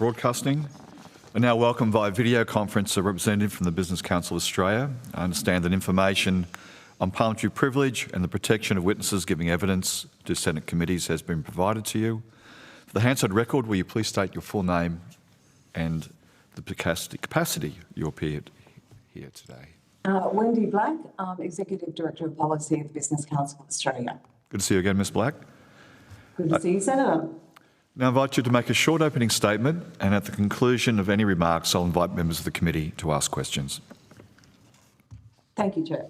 Broadcasting. I now welcome via video conference a representative from the Business Council of Australia. I understand that information on parliamentary privilege and the protection of witnesses giving evidence to Senate committees has been provided to you. For the Hansard record, will you please state your full name and the capacity you appeared here today? Wendy Black, Executive Director of Policy of the Business Council of Australia. Good to see you again, Ms Black. Good to see you, Senator. Now I invite you to make a short opening statement, and at the conclusion of any remarks, I'll invite members of the committee to ask questions. Thank you, Chair.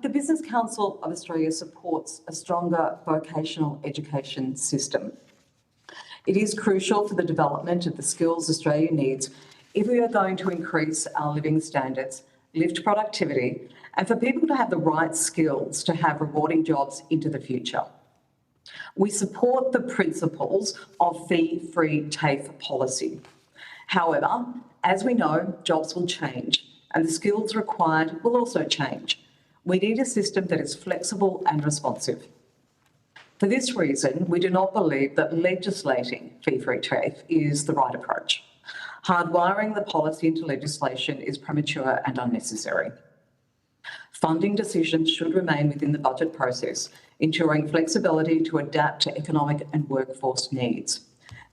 The Business Council of Australia supports a stronger vocational education system. It is crucial for the development of the skills Australia needs if we are going to increase our living standards, lift productivity, and for people to have the right skills to have rewarding jobs into the future. We support the principles of fee-free TAFE policy. However, as we know, jobs will change and the skills required will also change. We need a system that is flexible and responsive. For this reason, we do not believe that legislating fee-free TAFE is the right approach. Hardwiring the policy into legislation is premature and unnecessary. Funding decisions should remain within the budget process, ensuring flexibility to adapt to economic and workforce needs.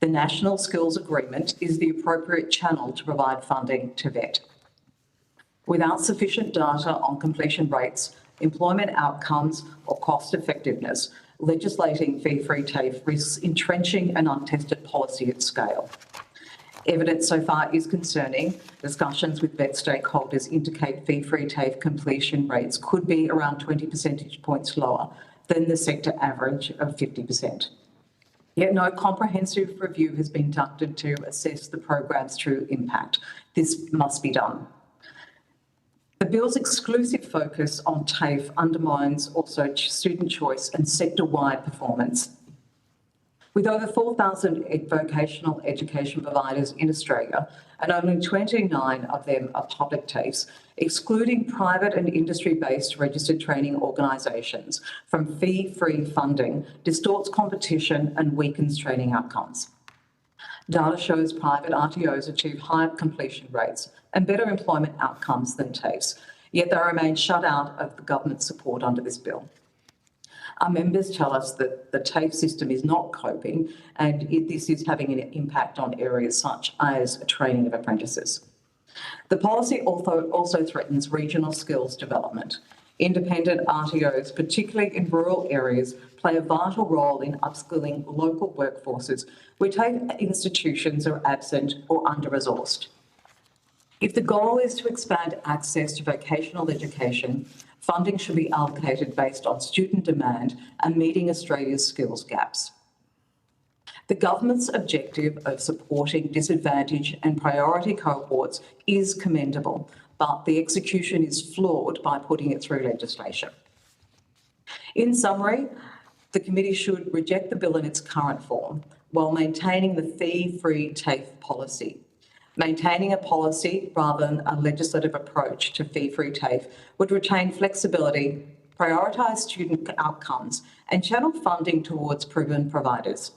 The National Skills Agreement is the appropriate channel to provide funding to VET. Without sufficient data on completion rates, employment outcomes or cost effectiveness, legislating fee-free TAFE risks entrenching an untested policy at scale. Evidence so far is concerning. Discussions with VET stakeholders indicate fee-free TAFE completion rates could be around 20 percentage points lower than the sector average of 50%. Yet no comprehensive review has been conducted to assess the program's true impact. This must be done. The bill's exclusive focus on TAFE undermines also student choice and sector-wide performance. With over 4,000 vocational education providers in Australia, and only 29 of them are public TAFEs, excluding private and industry-based registered training organisations from fee-free funding distorts competition and weakens training outcomes. Data shows private RTOs achieve higher completion rates and better employment outcomes than TAFEs, yet they remain shut out of the government support under this bill. Our members tell us that the TAFE system is not coping and this is having an impact on areas such as training of apprentices. The policy also threatens regional skills development. Independent RTOs, particularly in rural areas, play a vital role in upskilling local workforces where TAFE institutions are absent or under-resourced. If the goal is to expand access to vocational education, funding should be allocated based on student demand and meeting Australia's skills gaps. The government's objective of supporting disadvantaged and priority cohorts is commendable, but the execution is flawed by putting it through legislation. In summary, the committee should reject the bill in its current form while maintaining the fee-free TAFE policy. Maintaining a policy rather than a legislative approach to fee-free TAFE would retain flexibility, prioritise student outcomes and channel funding towards proven providers.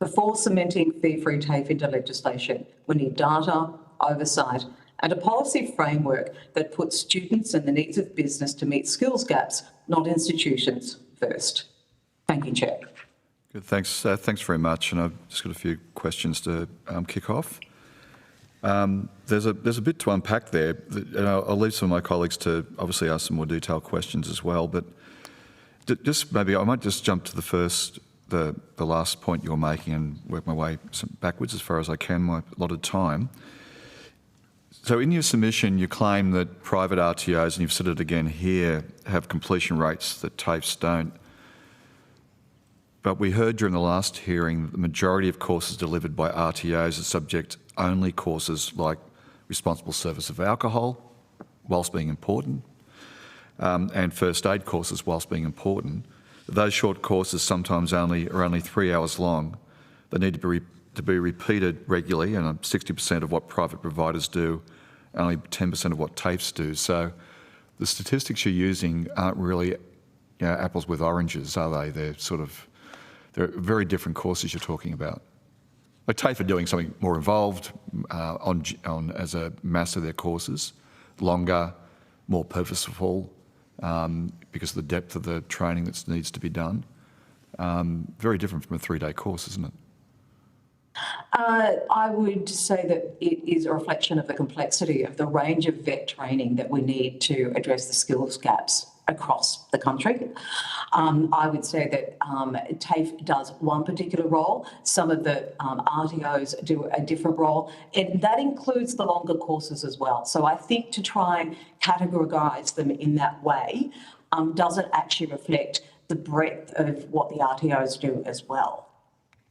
Before cementing fee-free TAFE into legislation, we need data, oversight and a policy framework that puts students and the needs of business to meet skills gaps, not institutions, first. Thank you, Chair. Good, thanks very much. And I've just got a few questions to kick off. There's a bit to unpack there, and I'll leave some of my colleagues to obviously ask some more detailed questions as well. But just maybe I might just jump to the last point you're making and work my way backwards as far as I can, my allotted time. So in your submission, you claim that private RTOs, and you've said it again here, have completion rates that TAFEs don't. But we heard during the last hearing that the majority of courses delivered by RTOs are subject-only courses like responsible service of alcohol, whilst being important, and first aid courses whilst being important. Those short courses sometimes are only 3 hours long. They need to be repeated regularly, and 60% of what private providers do, only 10% of what TAFEs do. So the statistics you're using aren't really apples with oranges, are they? They're very different courses you're talking about. Like TAFE are doing something more involved on as a mass of their courses, longer, more purposeful, because of the depth of the training that needs to be done. Very different from a 3-day course, isn't it? I would say that it is a reflection of the complexity of the range of vet training that we need to address the skills gaps across the country. I would say that TAFE does one particular role. Some of the RTOs do a different role, and that includes the longer courses as well. So I think to try and categorise them in that way doesn't actually reflect the breadth of what the RTOs do as well.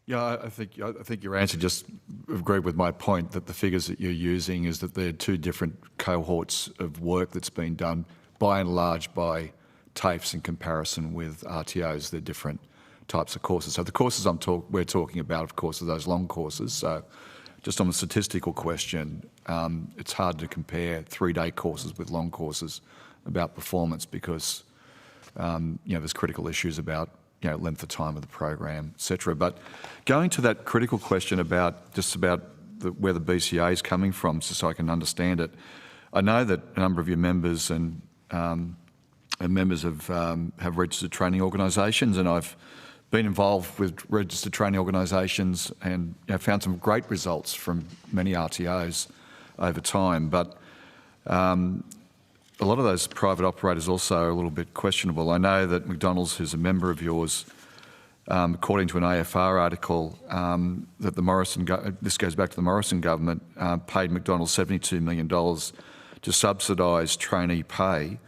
Yeah, I think your answer just agreed with my point that the figures that you're using is that there are two different cohorts of work that's been done by and large by TAFEs in comparison with RTOs. They're different types of courses. So the courses we're talking about, of course, are those long courses. So just on the statistical question, it's hard to compare 3-day courses with long courses about performance because there's critical issues about length of time of the program, etc. But going to that critical question about where the BCA is coming from, so I can understand it, I know that a number of your members and members have registered training organisations, and I've been involved with registered training organisations and found some great results from many RTOs over time. But a lot of those private operators also are a little bit questionable. I know that McDonald's, who's a member of yours, according to an AFR article, that this goes back to the Morrison government, paid McDonald's $72 million to subsidise trainee pay,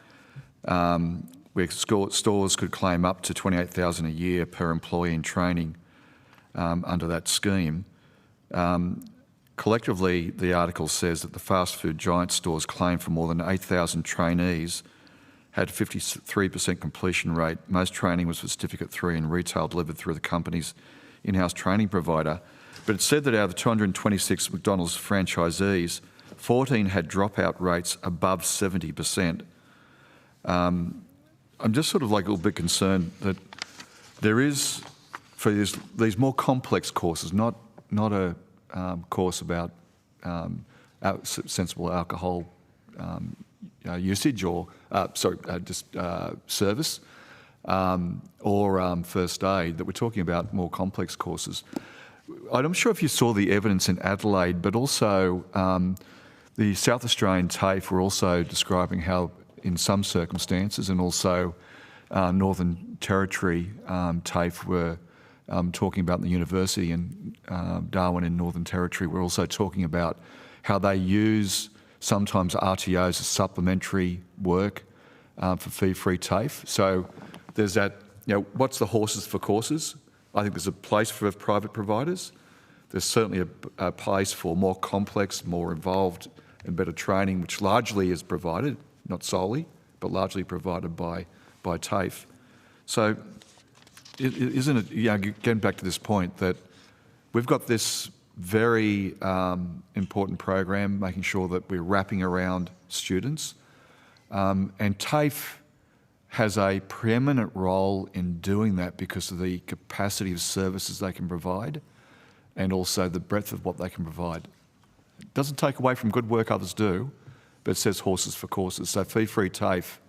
where stores could claim up to $28,000 a year per employee in training under that scheme. Collectively, the article says that the fast food giant stores claim for more than 8,000 trainees, had a 53% completion rate. Most training was for Certificate 3 and retail delivered through the company's in-house training provider. But it said that out of the 226 McDonald's franchisees, 14 had dropout rates above 70%. I'm just sort of like a little bit concerned that there is, for these more complex courses, not a course about sensible alcohol usage or service or first aid, that we're talking about more complex courses. I'm not sure if you saw the evidence in Adelaide, but also the South Australian TAFE were also describing how in some circumstances, and also Northern Territory TAFE were talking about the university in Darwin in Northern Territory. We're also talking about how they use sometimes RTOs as supplementary work for fee-free TAFE. So there's that, what's the horses for courses? I think there's a place for private providers. There's certainly a place for more complex, more involved and better training, which largely is provided, not solely, but largely provided by TAFE. So isn't it, getting back to this point, that we've got this very important program, making sure that we're wrapping around students, and TAFE has a preeminent role in doing that because of the capacity of services they can provide and also the breadth of what they can provide. It doesn't take away from good work others do, but it says horses for courses. So fee-free TAFE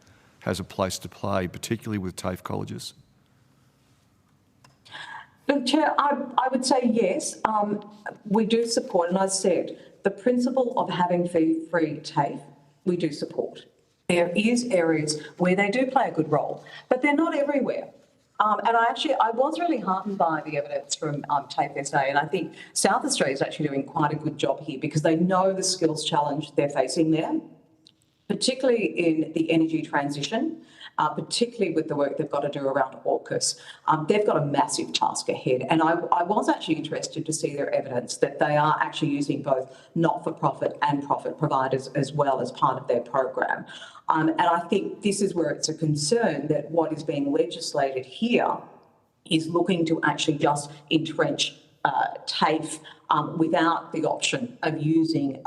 has a place to play, particularly with TAFE colleges. Look, Chair, I would say yes, we do support, and I said, the principle of having fee-free TAFE, we do support. There is areas where they do play a good role, but they're not everywhere. And I was really heartened by the evidence from TAFE SA, and I think South Australia is actually doing quite a good job here because they know the skills challenge they're facing there, particularly in the energy transition, particularly with the work they've got to do around AUKUS. They've got a massive task ahead, and I was actually interested to see their evidence that they are actually using both not-for-profit and profit providers as well as part of their program. And I think this is where it's a concern that what is being legislated here is looking to actually just entrench TAFE without the option of using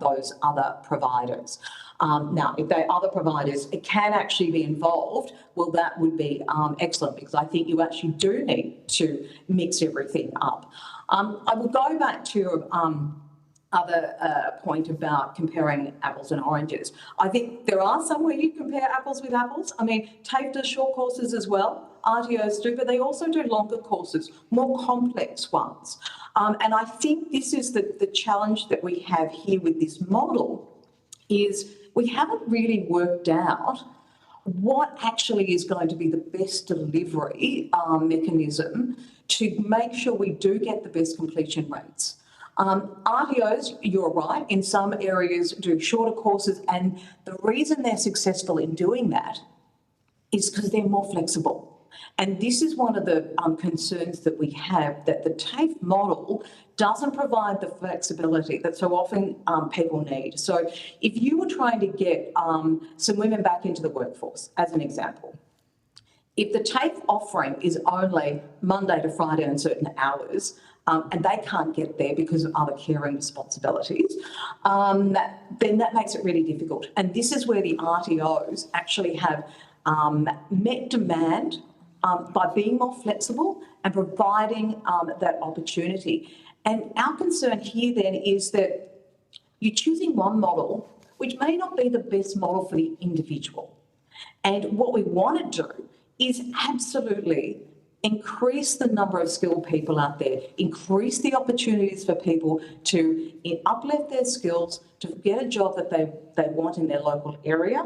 those other providers. Now, if the other providers can actually be involved, well, that would be excellent, because I think you actually do need to mix everything up. I will go back to your other point about comparing apples and oranges. I think there are some where you compare apples with apples. I mean, TAFE does short courses as well, RTOs do, but they also do longer courses, more complex ones. And I think this is the challenge that we have here with this model, is we haven't really worked out what actually is going to be the best delivery mechanism to make sure we do get the best completion rates. RTOs, you're right, in some areas do shorter courses, and the reason they're successful in doing that is because they're more flexible. And this is one of the concerns that we have, that the TAFE model doesn't provide the flexibility that so often people need. So if you were trying to get some women back into the workforce, as an example, if the TAFE offering is only Monday to Friday and certain hours, and they can't get there because of other caring responsibilities, then that makes it really difficult. And this is where the RTOs actually have met demand by being more flexible and providing that opportunity. And our concern here then is that you're choosing one model which may not be the best model for the individual. And what we want to do is absolutely increase the number of skilled people out there, increase the opportunities for people to uplift their skills, to get a job that they want in their local area.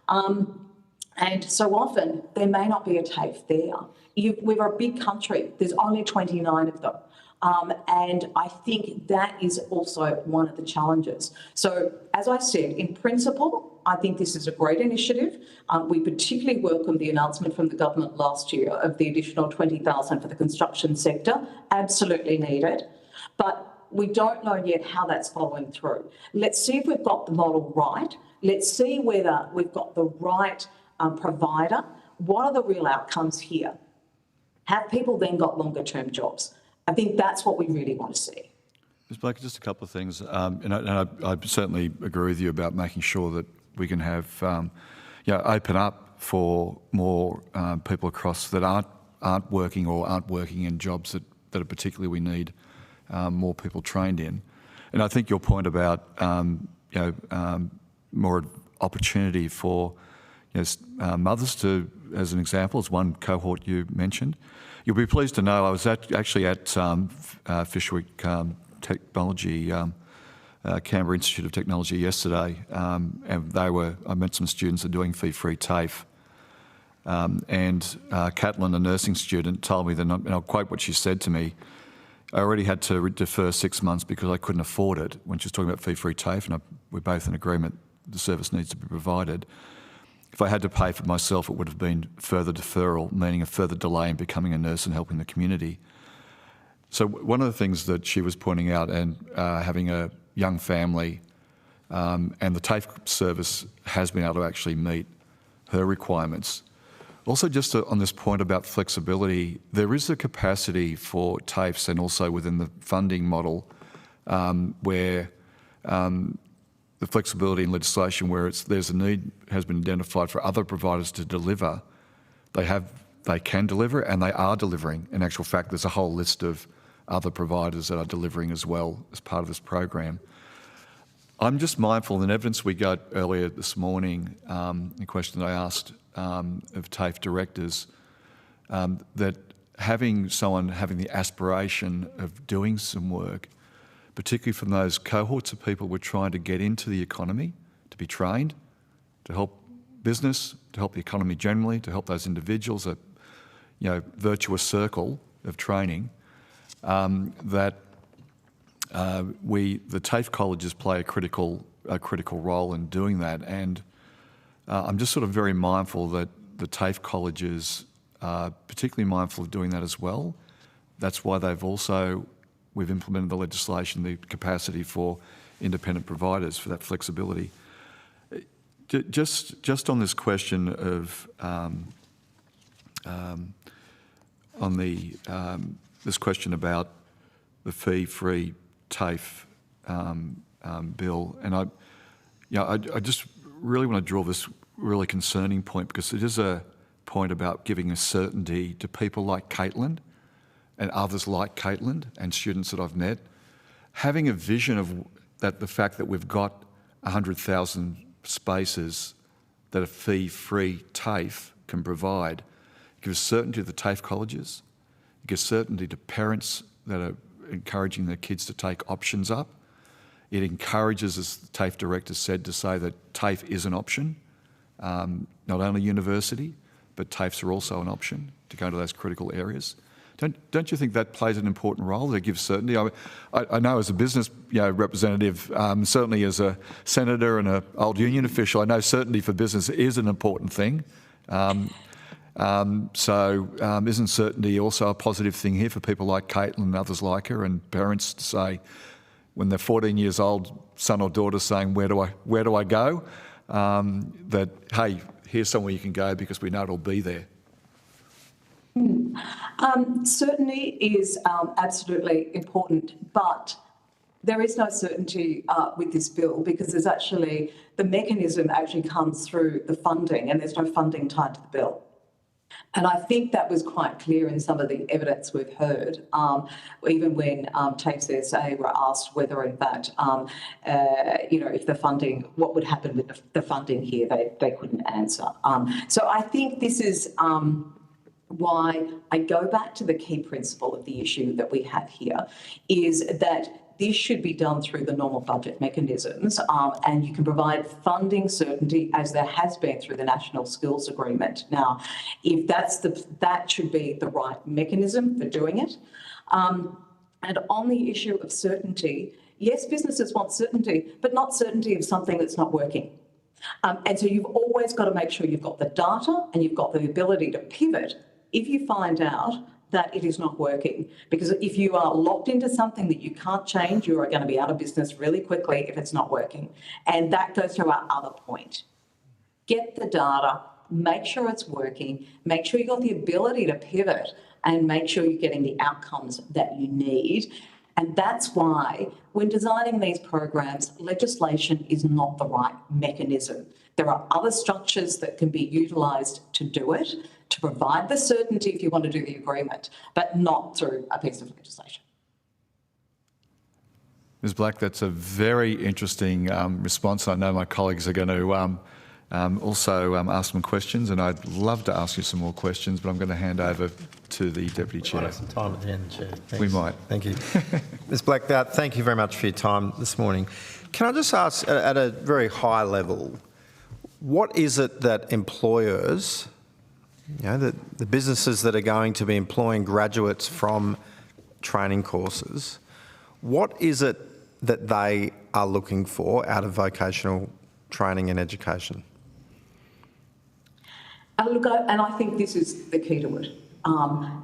And so often there may not be a TAFE there. We're a big country, there's only 29 of them. And I think that is also one of the challenges. So as I said, in principle, I think this is a great initiative. We particularly welcome the announcement from the government last year of the additional 20,000 for the construction sector, absolutely needed. But we don't know yet how that's following through. Let's see if we've got the model right. Let's see whether we've got the right provider. What are the real outcomes here? Have people then got longer term jobs? I think that's what we really want to see. Ms. Blake, just a couple of things. And I certainly agree with you about making sure that we can have, open up for more people across that aren't working or aren't working in jobs that are particularly we need more people trained in. And I think your point about, more opportunity for mothers to, as an example, as one cohort you mentioned. You'll be pleased to know I was actually at Fishwick Technology, Canberra Institute of Technology yesterday, and I met some students that are doing fee-free TAFE. And Catelyn, a nursing student, told me that, and I'll quote what she said to me, I already had to defer 6 months because I couldn't afford it, when she was talking about fee-free TAFE, and we're both in agreement the service needs to be provided. If I had to pay for myself, it would have been further deferral, meaning a further delay in becoming a nurse and helping the community. So one of the things that she was pointing out, and having a young family, and the TAFE service has been able to actually meet her requirements. Also, just on this point about flexibility, there is a capacity for TAFEs, and also within the funding model, where the flexibility in legislation where there's a need has been identified for other providers to deliver. They can deliver, and they are delivering. In actual fact, there's a whole list of other providers that are delivering as well as part of this program. I'm just mindful of the evidence we got earlier this morning, the question I asked of TAFE directors, that having someone having the aspiration of doing some work, particularly from those cohorts of people we're trying to get into the economy, to be trained, to help business, to help the economy generally, to help those individuals, a virtuous circle of training, that the TAFE colleges play a critical role in doing that. And I'm just sort of very mindful that the TAFE colleges are particularly mindful of doing that as well. That's why we've implemented the legislation, the capacity for independent providers for that flexibility. Just on this question of this question about the fee-free TAFE bill, and I just really want to draw this really concerning point, because it is a point about giving a certainty to people like Caitlin and others like Caitlin and students that I've met, having a vision of that, the fact that we've got 100,000 spaces that a fee-free TAFE can provide. It gives certainty to the TAFE colleges. It gives certainty to parents that are encouraging their kids to take options up. It encourages, as the TAFE director said, to say that TAFE is an option, not only university, but TAFEs are also an option to go to those critical areas. Don't you think that plays an important role to give certainty? I know as a business representative, certainly as a senator and an old union official, I know certainty for business is an important thing. Isn't certainty also a positive thing here for people like Caitlin and others like her, and parents to say, when they're 14 years old, son or daughter saying, where do I go? That, hey, here's somewhere you can go because we know it'll be there. Certainty is absolutely important, but there is no certainty with this bill, because there's actually, the mechanism actually comes through the funding, and there's no funding tied to the bill. And I think that was quite clear in some of the evidence we've heard, even when TAFE SA were asked whether, in fact, if the funding, what would happen with the funding here, they couldn't answer. So I think this is why I go back to the key principle of the issue that we have here, is that this should be done through the normal budget mechanisms, and you can provide funding certainty, as there has been through the National Skills Agreement. Now, if that should be the right mechanism for doing it. And on the issue of certainty, yes, businesses want certainty, but not certainty of something that's not working. And so you've always got to make sure you've got the data and you've got the ability to pivot if you find out that it is not working. Because if you are locked into something that you can't change, you are going to be out of business really quickly if it's not working. And that goes to our other point. Get the data, make sure it's working, make sure you've got the ability to pivot, and make sure you're getting the outcomes that you need. And that's why when designing these programs, legislation is not the right mechanism. There are other structures that can be utilised to do it, to provide the certainty if you want to do the agreement, but not through a piece of legislation. Ms. Black, that's a very interesting response. I know my colleagues are going to also ask some questions, and I'd love to ask you some more questions, but I'm going to hand over to the Deputy Chair. We might have some time at the end, Chair. Thanks. We might. Thank you. Ms. Black, thank you very much for your time this morning. Can I just ask, at a very high level, what is it that employers, the businesses that are going to be employing graduates from training courses, what is it that they are looking for out of vocational training and education? Look, and I think this is the key to it.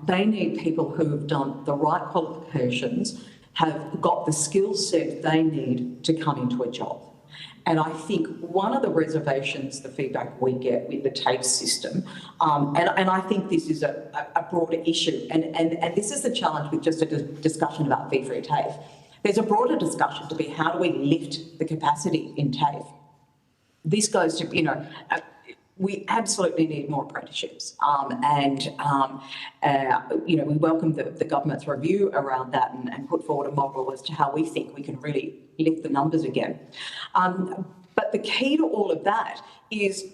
They need people who have done the right qualifications, have got the skill set they need to come into a job. And I think one of the reservations, the feedback we get with the TAFE system, and I think this is a broader issue, and this is the challenge with just a discussion about fee-free TAFE. There's a broader discussion to be, how do we lift the capacity in TAFE? This goes to, we absolutely need more apprenticeships, we welcome the government's review around that and put forward a model as to how we think we can really lift the numbers again. But the key to all of that is,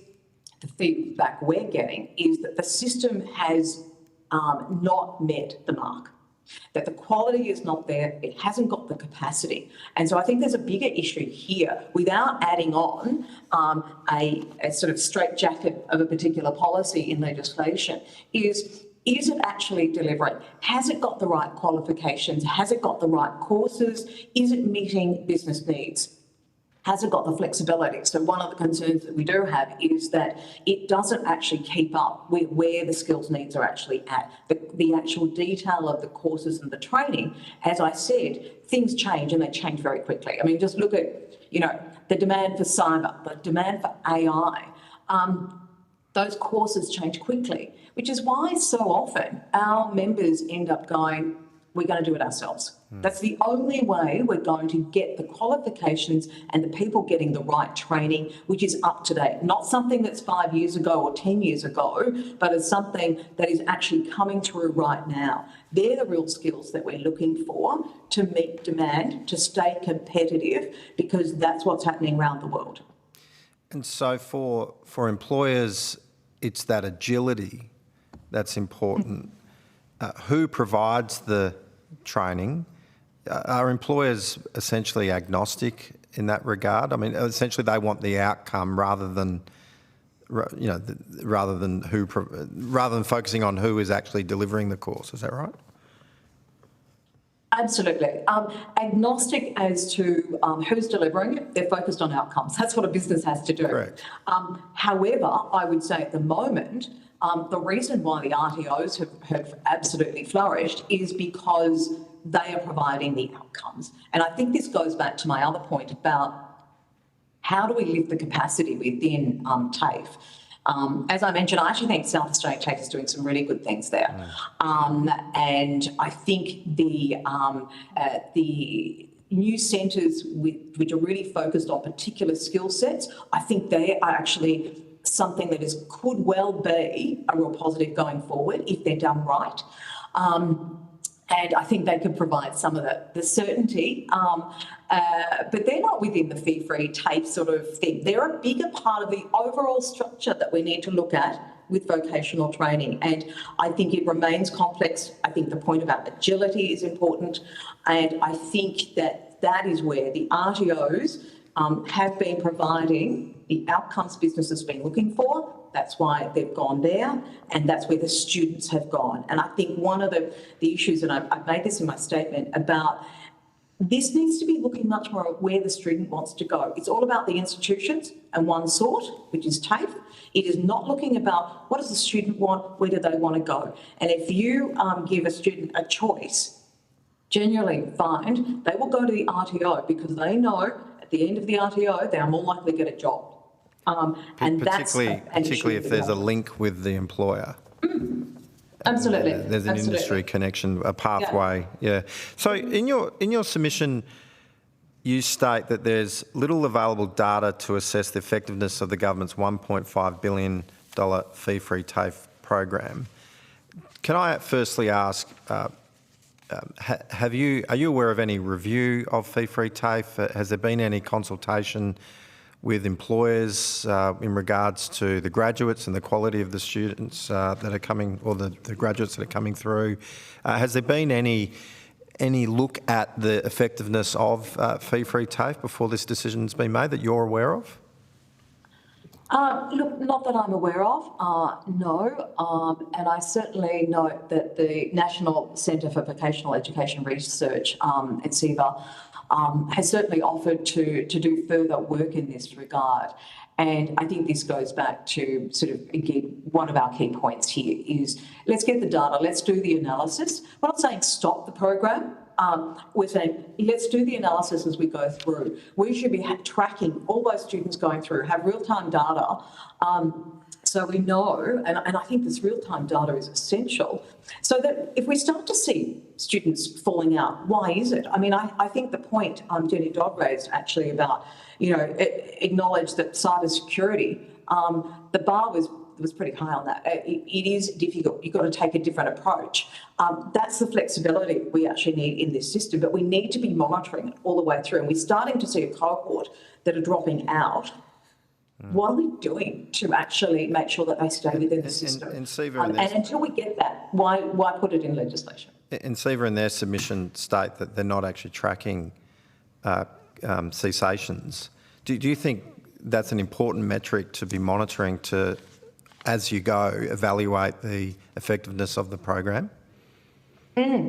the feedback we're getting is that the system has not met the mark, that the quality is not there, it hasn't got the capacity. And so I think there's a bigger issue here, without adding on a sort of straitjacket of a particular policy in legislation, is it actually delivering? Has it got the right qualifications? Has it got the right courses? Is it meeting business needs? Has it got the flexibility? So one of the concerns that we do have is that it doesn't actually keep up with where the skills needs are actually at. The actual detail of the courses and the training, as I said, things change, and they change very quickly. I mean, just look at, the demand for cyber, the demand for AI. Those courses change quickly, which is why so often our members end up going, we're going to do it ourselves. That's the only way we're going to get the qualifications and the people getting the right training, which is up to date. Not something that's 5 years ago or 10 years ago, but it's something that is actually coming through right now. They're the real skills that we're looking for to meet demand, to stay competitive, because that's what's happening around the world. And so for employers, it's that agility that's important. Who provides the training? Are employers essentially agnostic in that regard? I mean, essentially they want the outcome rather than focusing on who is actually delivering the course. Is that right? Absolutely. Agnostic as to who's delivering it, they're focused on outcomes. That's what a business has to do. Correct. However, I would say at the moment, the reason why the RTOs have absolutely flourished is because they are providing the outcomes. And I think this goes back to my other point about how do we lift the capacity within TAFE. As I mentioned, I actually think South Australian TAFE is doing some really good things there. And I think the new centres which are really focused on particular skill sets, I think they are actually something that could well be a real positive going forward if they're done right. And I think they could provide some of the certainty, but they're not within the fee-free TAFE sort of thing. They're a bigger part of the overall structure that we need to look at with vocational training. And I think it remains complex. I think the point about agility is important. And I think that is where the RTOs have been providing the outcomes business has been looking for. That's why they've gone there, and that's where the students have gone. And I think one of the issues, and I've made this in my statement, about this needs to be looking much more at where the student wants to go. It's all about the institutions and one sort, which is TAFE. It is not looking about what does the student want, where do they want to go. And if you give a student a choice, generally find they will go to the RTO because they know at the end of the RTO they are more likely to get a job. And particularly if there's a link with the employer. Absolutely. There's an industry connection, a pathway. Yeah. So in your submission, you state that there's little available data to assess the effectiveness of the government's $1.5 billion fee-free TAFE program. Can I firstly ask, are you aware of any review of fee-free TAFE? Has there been any consultation with employers in regards to the graduates and the quality of the students that are coming, or the graduates that are coming through? Has there been any look at the effectiveness of fee-free TAFE before this decision's been made that you're aware of? Look, not that I'm aware of, no. And I certainly note that the National Centre for Vocational Education Research at CEVA has certainly offered to do further work in this regard. And I think this goes back to sort of, again, one of our key points here is let's get the data, let's do the analysis. We're not saying stop the program. We're saying let's do the analysis as we go through. We should be tracking all those students going through, have real-time data, so we know, and I think this real-time data is essential, so that if we start to see students falling out, why is it? I mean, I think the point Jenny Dodd raised actually about, acknowledge that cybersecurity, the bar was pretty high on that. It is difficult. You've got to take a different approach. That's the flexibility we actually need in this system, but we need to be monitoring it all the way through. And we're starting to see a cohort that are dropping out. What are we doing to actually make sure that they stay within the system? And until we get that, why put it in legislation? And CEVA in their submission state that they're not actually tracking cessations. Do you think that's an important metric to be monitoring to, as you go, evaluate the effectiveness of the program?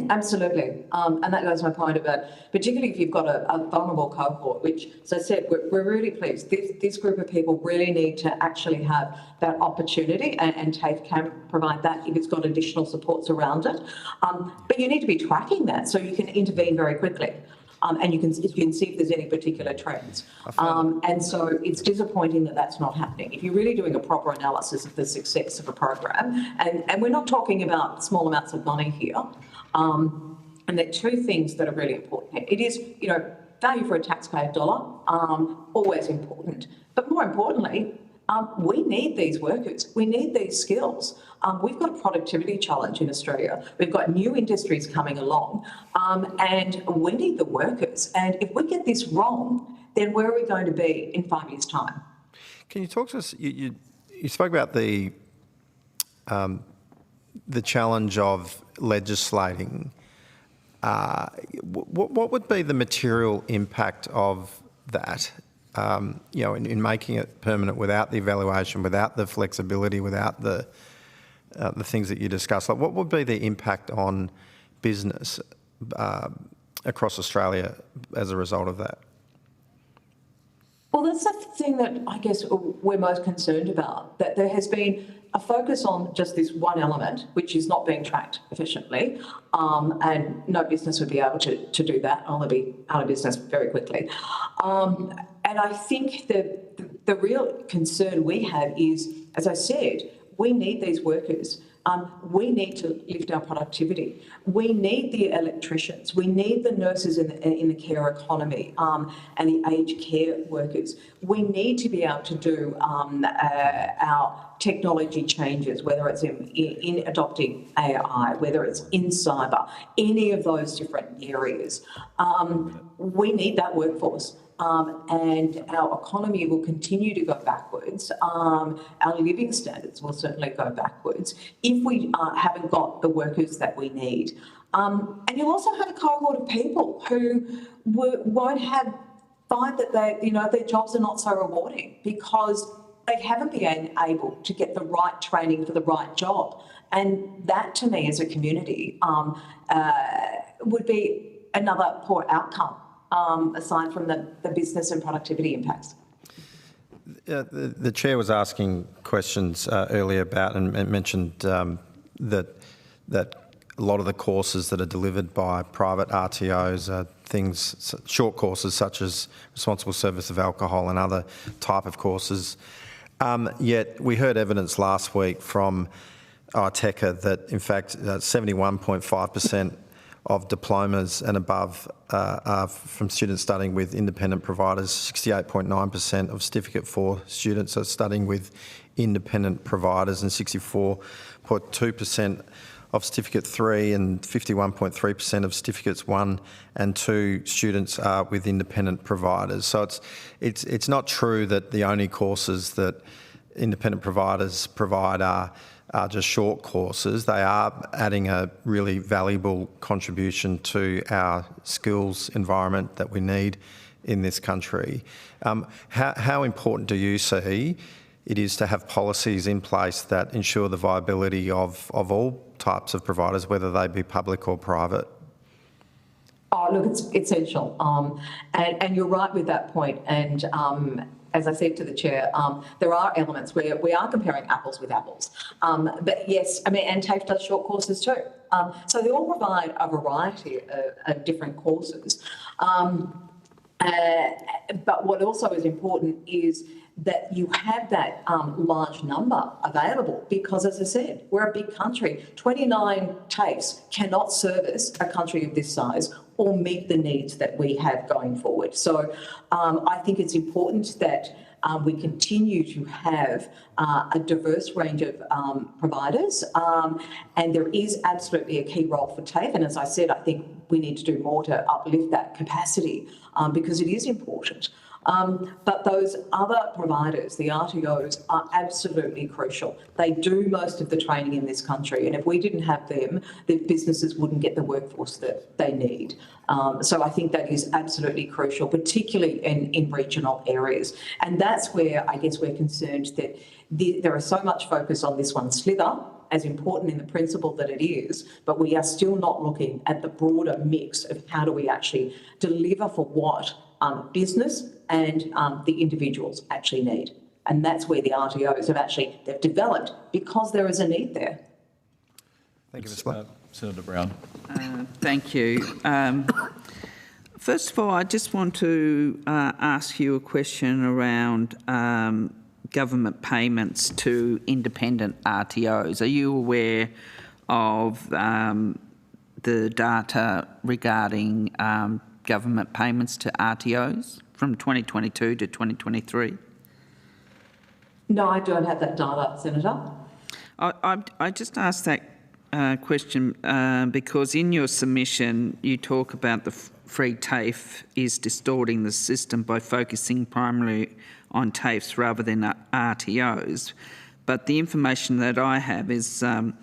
Absolutely. And that goes to my point about, particularly if you've got a vulnerable cohort, which, as I said, we're really pleased. This group of people really need to actually have that opportunity, and TAFE can provide that if it's got additional supports around it. But you need to be tracking that so you can intervene very quickly. And you can see if there's any particular trends. And so it's disappointing that that's not happening. If you're really doing a proper analysis of the success of a program, and we're not talking about small amounts of money here, And there are two things that are really important here. It is, value for a taxpayer dollar, always important. But more importantly, we need these workers. We need these skills. We've got a productivity challenge in Australia. We've got new industries coming along, and we need the workers. And if we get this wrong, then where are we going to be in 5 years' time? Can you talk to us? You spoke about the challenge of legislating. What would be the material impact of that? In making it permanent without the evaluation, without the flexibility, without the things that you discussed. Like, what would be the impact on business across Australia as a result of that? Well, that's the thing that I guess we're most concerned about, that there has been a focus on just this one element, which is not being tracked efficiently, and no business would be able to do that, or they'll be out of business very quickly. And I think the real concern we have is, as I said, we need these workers. We need to lift our productivity. We need the electricians. We need the nurses in the care economy and the aged care workers. We need to be able to do our technology changes, whether it's in adopting AI, whether it's in cyber, any of those different areas. We need that workforce. And our economy will continue to go backwards. Our living standards will certainly go backwards if we haven't got the workers that we need. And you'll also have a cohort of people who won't find that their jobs are not so rewarding because they haven't been able to get the right training for the right job. And that, to me, as a community, would be another poor outcome. Aside from the business and productivity impacts. The Chair was asking questions earlier about and mentioned that a lot of the courses that are delivered by private RTOs are short courses such as responsible service of alcohol and other type of courses. Yet we heard evidence last week from ITECA that in fact 71.5% of diplomas and above are from students studying with independent providers. 68.9% of Certificate 4 students are studying with independent providers, and 64.2% of Certificate 3 and 51.3% of Certificates 1 and 2 students are with independent providers. So it's not true that the only courses that independent providers provide are just short courses. They are adding a really valuable contribution to our skills environment that we need in this country. How important do you see it is to have policies in place that ensure the viability of all types of providers, whether they be public or private? Oh, look, it's essential. And you're right with that point. And as I said to the Chair, there are elements where we are comparing apples with apples. But yes, and TAFE does short courses too. So they all provide a variety of different courses. But what also is important is that you have that large number available because, as I said, we're a big country. 29 TAFEs cannot service a country of this size or meet the needs that we have going forward. So I think it's important that we continue to have a diverse range of providers, and there is absolutely a key role for TAFE. And as I said, I think we need to do more to uplift that capacity because it is important. But those other providers, the RTOs, are absolutely crucial. They do most of the training in this country, and if we didn't have them, the businesses wouldn't get the workforce that they need. So I think that is absolutely crucial, particularly in regional areas. And that's where I guess we're concerned that there is so much focus on this one slither, as important in the principle that it is, but we are still not looking at the broader mix of how do we actually deliver for what business and the individuals actually need. And that's where the RTOs they've developed because there is a need there. Thank you, Ms. Black. Senator Brown. Thank you. First of all, I just want to ask you a question around government payments to independent RTOs. Are you aware of the data regarding government payments to RTOs from 2022 to 2023? No, I don't have that data, Senator. I just asked that question because in your submission you talk about the free TAFE is distorting the system by focusing primarily on TAFEs rather than RTOs. But the information that I have is from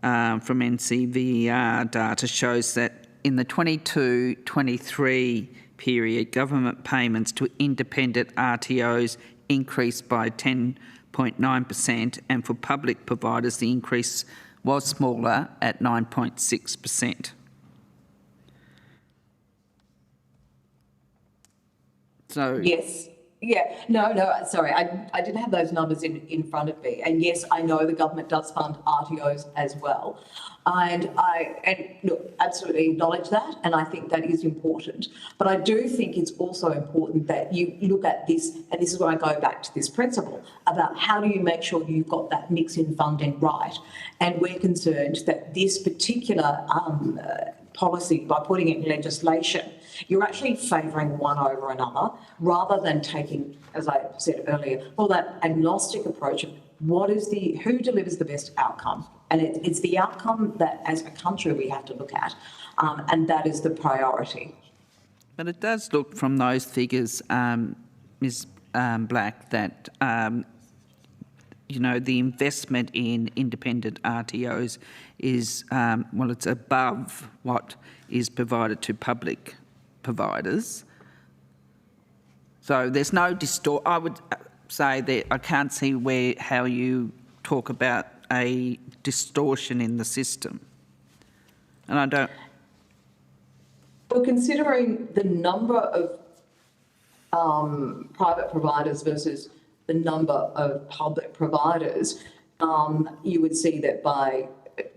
NCVER data shows that in the 22-23 period, government payments to independent RTOs increased by 10.9%, and for public providers the increase was smaller at 9.6%. So Yes. Yeah. No, sorry. I didn't have those numbers in front of me. And yes, I know the government does fund RTOs as well. And look, absolutely acknowledge that. And I think that is important. But I do think it's also important that you look at this, and this is where I go back to this principle about how do you make sure you've got that mix in funding right. And we're concerned that this particular policy, by putting it in legislation, you're actually favouring one over another rather than taking, as I said earlier, that agnostic approach of who delivers the best outcome. And it's the outcome that as a country we have to look at, and that is the priority. but it does look from those figures, Ms. Black, that the investment in independent RTOs is, it's above what is provided to public providers. So there's no I would say that I can't see how you talk about a distortion in the system. And I don't... Well, considering the number of private providers versus the number of public providers, you would see that by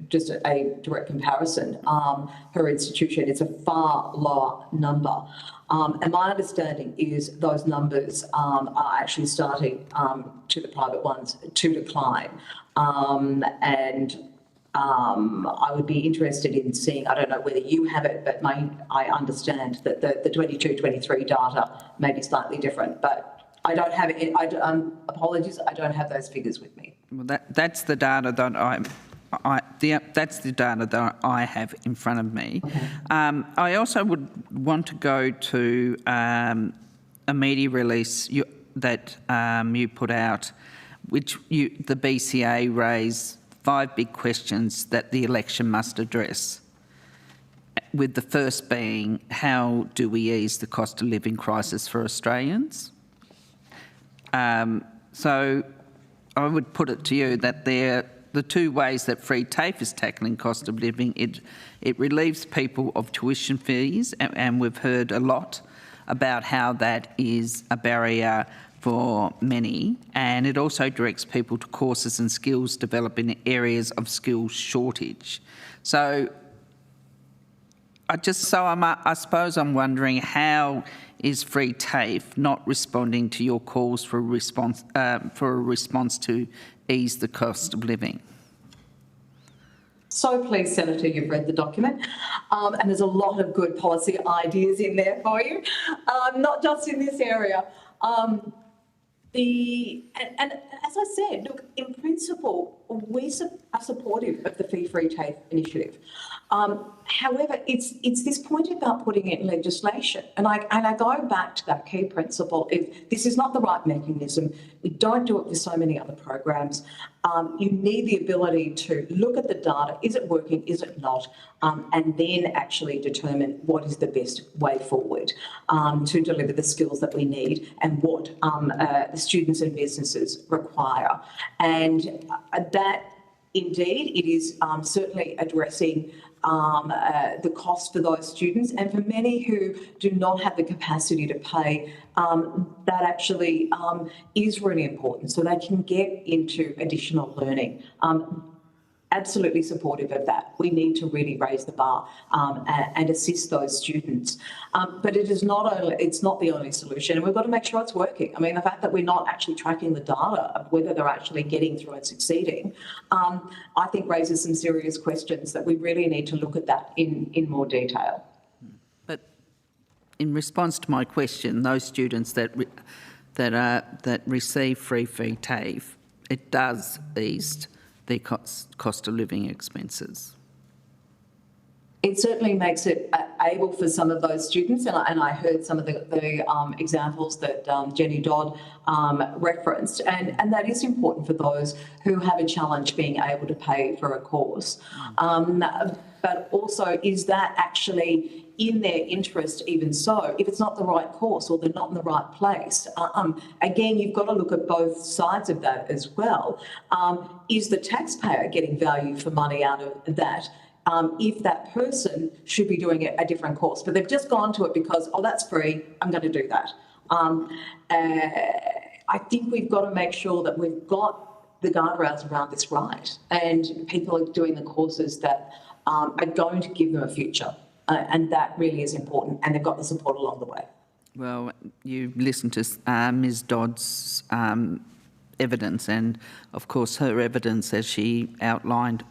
just a direct comparison, her institution is a far lower number. And my understanding is those numbers are actually starting to the private ones to decline. I would be interested in seeing, I don't know whether you have it, but I understand that the 22-23 data may be slightly different, but I don't have it. Apologies, I don't have those figures with me. Well, that's the data that that's the data that I have in front of me. Okay. I also would want to go to a media release that you put out, which the BCA raised 5 big questions that the election must address, with the first being, how do we ease the cost of living crisis for Australians? So I would put it to you that the 2 ways that free TAFE is tackling cost of living, it relieves people of tuition fees, and we've heard a lot about how that is a barrier for many, and it also directs people to courses and skills developed in areas of skills shortage. So I suppose I'm wondering, how is free TAFE not responding to your calls for a response to ease the cost of living? So pleased, Senator, you've read the document, and there's a lot of good policy ideas in there for you, not just in this area. And as I said, look, in principle, we are supportive of the fee-free TAFE initiative. However, it's this point about putting it in legislation, and I go back to that key principle: if this is not the right mechanism, we don't do it with so many other programs. You need the ability to look at the data: is it working? Is it not? And then actually determine what is the best way forward to deliver the skills that we need and what the students and businesses require. And that, indeed, it is certainly addressing the cost for those students, and for many who do not have the capacity to pay, that actually is really important, so they can get into additional learning. absolutely supportive of that. We need to really raise the bar and assist those students. But it's not the only solution, and we've got to make sure it's working. I mean, the fact that we're not actually tracking the data of whether they're actually getting through and succeeding, I think raises some serious questions that we really need to look at that in more detail. But in response to my question, those students that receive free TAFE, it does ease their cost of living expenses. It certainly makes it able for some of those students, and I heard some of the examples that Jenny Dodd referenced, and that is important for those who have a challenge being able to pay for a course. But also, is that actually in their interest even so, if it's not the right course or they're not in the right place? Again, you've got to look at both sides of that as well. Is the taxpayer getting value for money out of that? If that person should be doing a different course, but they've just gone to it because, oh, that's free, I'm going to do that. I think we've got to make sure that we've got the guardrails around this right, and people are doing the courses that are going to give them a future, and that really is important, and they've got the support along the way. Well, you listened to Ms Dodd's evidence, and of course her evidence, as she outlined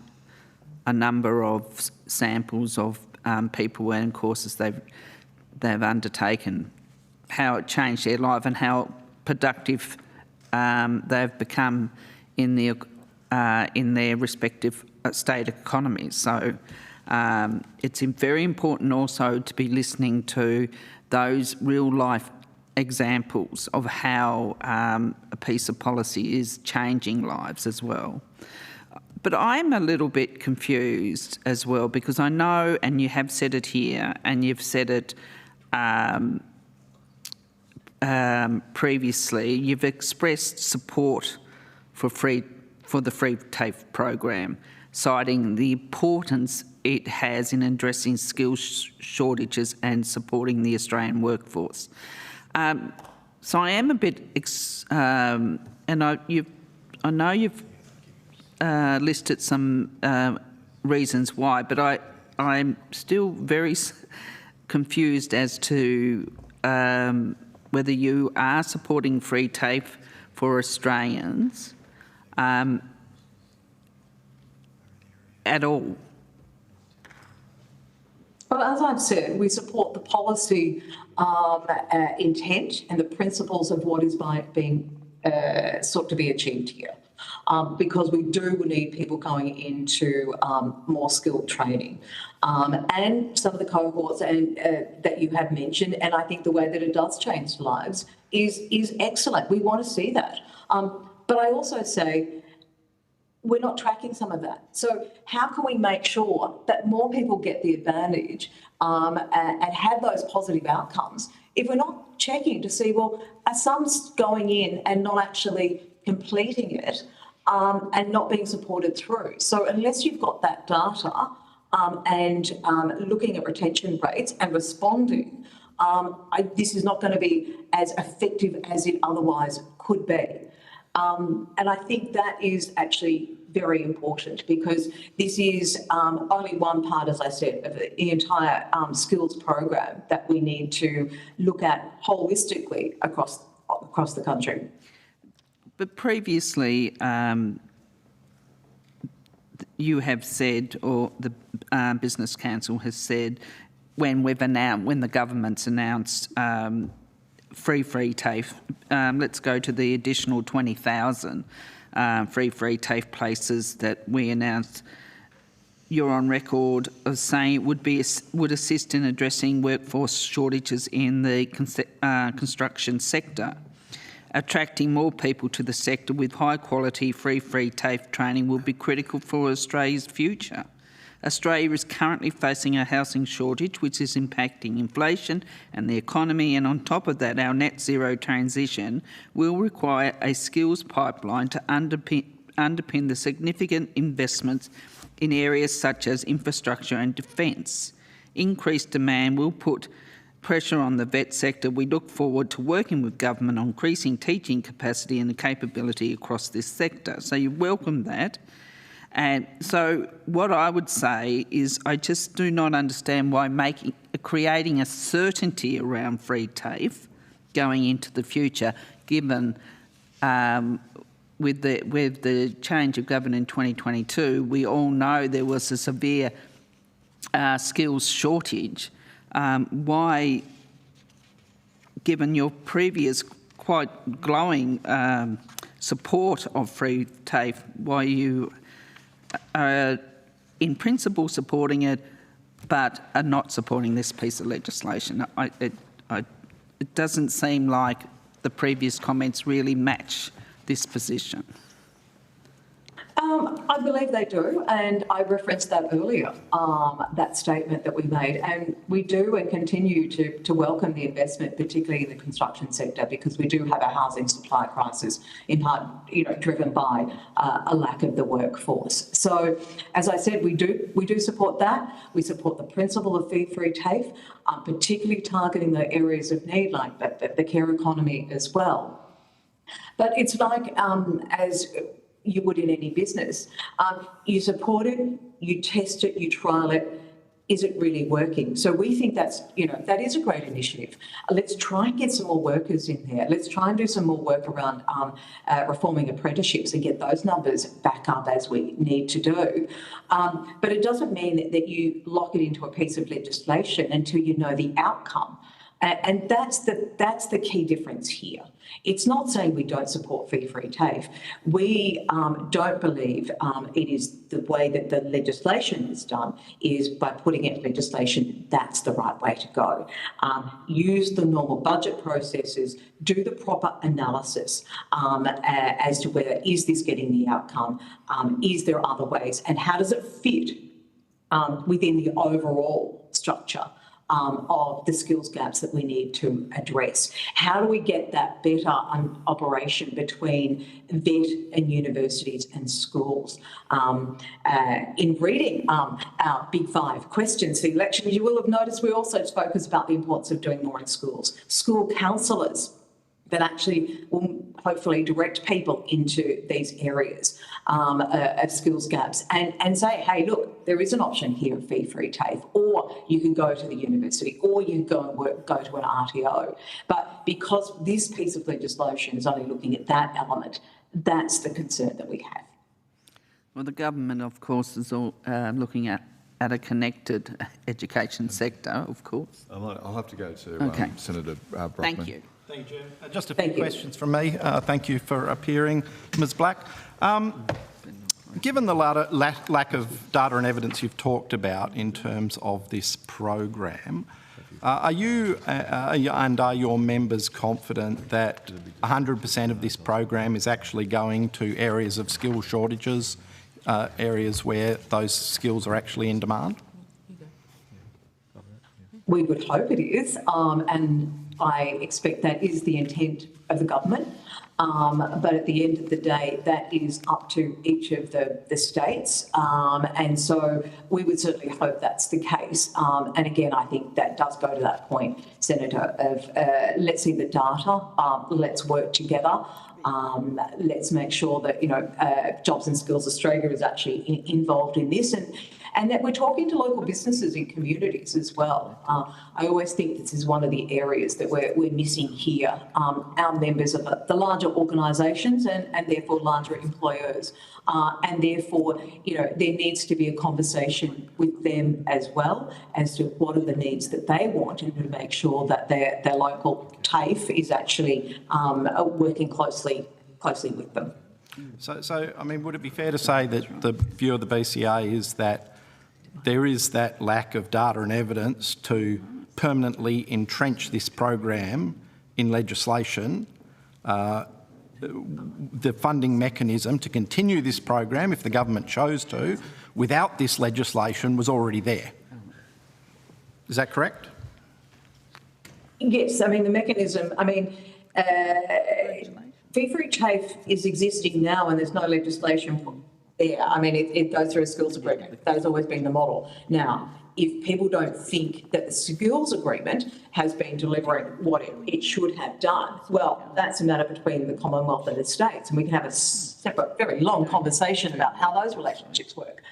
a number of samples of people and courses they've undertaken, how it changed their life and how productive they've become in their respective state economies. So it's very important also to be listening to those real life examples of how a piece of policy is changing lives as well. But I'm a little bit confused as well, because I know, and you have said it here, and you've said it previously, you've expressed support for the free TAFE program, citing the importance it has in addressing skills shortages and supporting the Australian workforce. So I am a bit, and I know you've listed some reasons why, but I'm still very confused as to whether you are supporting free TAFE for Australians at all. Well, as I've said, we support the policy intent and the principles of what is being sought to be achieved here. Because we do need people going into more skilled training. And some of the cohorts that you have mentioned, and I think the way that it does change lives is excellent. We want to see that. But I also say, we're not tracking some of that. So how can we make sure that more people get the advantage and have those positive outcomes if we're not checking to see, well, are some going in and not actually completing it and not being supported through? So unless you've got that data and looking at retention rates and responding, this is not going to be as effective as it otherwise could be. And I think that is actually very important, because this is only one part, as I said, of the entire skills program that we need to look at holistically across the country. But previously, you have said, or the Business Council has said, when the government's announced free TAFE, let's go to the additional 20,000 free TAFE places that we announced. You're on record of saying it would assist in addressing workforce shortages in the construction sector. Attracting more people to the sector with high quality free TAFE training will be critical for Australia's future. Australia is currently facing a housing shortage which is impacting inflation and the economy, and on top of that, our net zero transition will require a skills pipeline to underpin the significant investments in areas such as infrastructure and defence. Increased demand will put pressure on the vet sector. We look forward to working with government on increasing teaching capacity and capability across this sector. So you welcome that. And so what I would say is I just do not understand why creating a certainty around free TAFE going into the future, given with the change of government in 2022, we all know there was a severe skills shortage. Why, given your previous quite glowing support of free TAFE, why you are in principle supporting it but are not supporting this piece of legislation? It doesn't seem like the previous comments really match this position. I believe they do, and I referenced that earlier, that statement that we made. And we do and continue to welcome the investment, particularly in the construction sector, because we do have a housing supply crisis, in part, driven by a lack of the workforce. So, as I said, we do support that. We support the principle of fee-free TAFE, particularly targeting the areas of need, like the care economy as well. But it's like, as you would in any business, you support it, you test it, you trial it. Is it really working? So we think that is a great initiative. Let's try and get some more workers in there. Let's try and do some more work around reforming apprenticeships and get those numbers back up as we need to do. But it doesn't mean that you lock it into a piece of legislation until you know the outcome. And that's the key difference here. It's not saying we don't support fee-free TAFE. We don't believe it is the way that the legislation is done is by putting it in legislation. That's the right way to go. Use the normal budget processes, do the proper analysis as to whether is this getting the outcome, is there other ways, and how does it fit within the overall structure of the skills gaps that we need to address. How do we get that better operation between vet and universities and schools? In reading our Big Five questions for the election, you will have noticed we also focus about the importance of doing more in schools. School counsellors that actually will hopefully direct people into these areas of skills gaps and say, hey, look, there is an option here of fee-free TAFE, or you can go to the university, or you can go and go to an RTO. But because this piece of legislation is only looking at that element, that's the concern that we have. Well, the government, of course, is all looking at a connected education sector, of course. I'll have to go to Senator Brockman. Thank you. Thank you, Chair. Just a few questions from me. Thank you for appearing, Ms Black. Given the lack of data and evidence you've talked about in terms of this program, are you and are your members confident that 100% of this program is actually going to areas of skill shortages, areas where those skills are actually in demand? We would hope it is, and I expect that is the intent of the government. But at the end of the day, that is up to each of the states. And so we would certainly hope that's the case. And again, I think that does go to that point, Senator, of let's see the data, let's work together. Let's make sure that, Jobs and Skills Australia is actually involved in this and that we're talking to local businesses in communities as well. I always think this is one of the areas that we're missing here. Our members are the larger organisations and therefore larger employers. And therefore, there needs to be a conversation with them as well as to what are the needs that they want and to make sure that their local TAFE is actually working closely with them. So, I mean, would it be fair to say that the view of the BCA is that there is that lack of data and evidence to permanently entrench this program in legislation, the funding mechanism to continue this program, if the government chose to, without this legislation was already there? Is that correct? Yes, I mean, the mechanism, fee-free TAFE is existing now and there's no legislation there. I mean, it goes through a skills agreement. That has always been the model. Now, if people don't think that the skills agreement has been delivering what it should have done, well, that's a matter between the Commonwealth and the states, and we can have a separate, very long conversation about how those relationships work,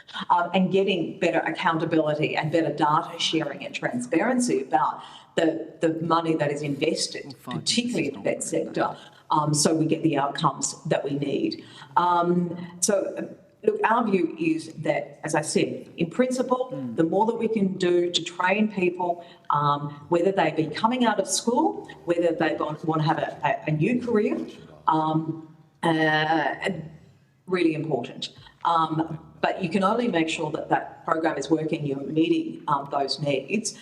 and getting better accountability and better data sharing and transparency about the money that is invested, particularly in the vet sector, so we get the outcomes that we need. Look, our view is that, as I said, in principle, the more that we can do to train people, whether they be coming out of school, whether they want to have a new career, really important. But you can only make sure that that program is working, you're meeting those needs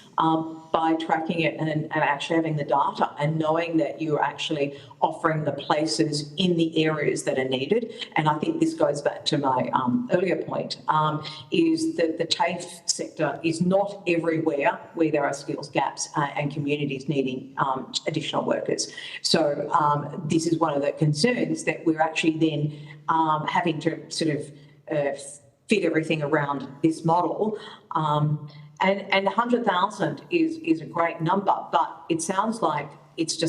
by tracking it and actually having the data and knowing that you're actually offering the places in the areas that are needed. And I think this goes back to my earlier point, is that the TAFE sector is not everywhere where there are skills gaps and communities needing additional workers. So this is one of the concerns, that we're actually then having to sort of fit everything around this model. And 100,000 is a great number, but it sounds like it's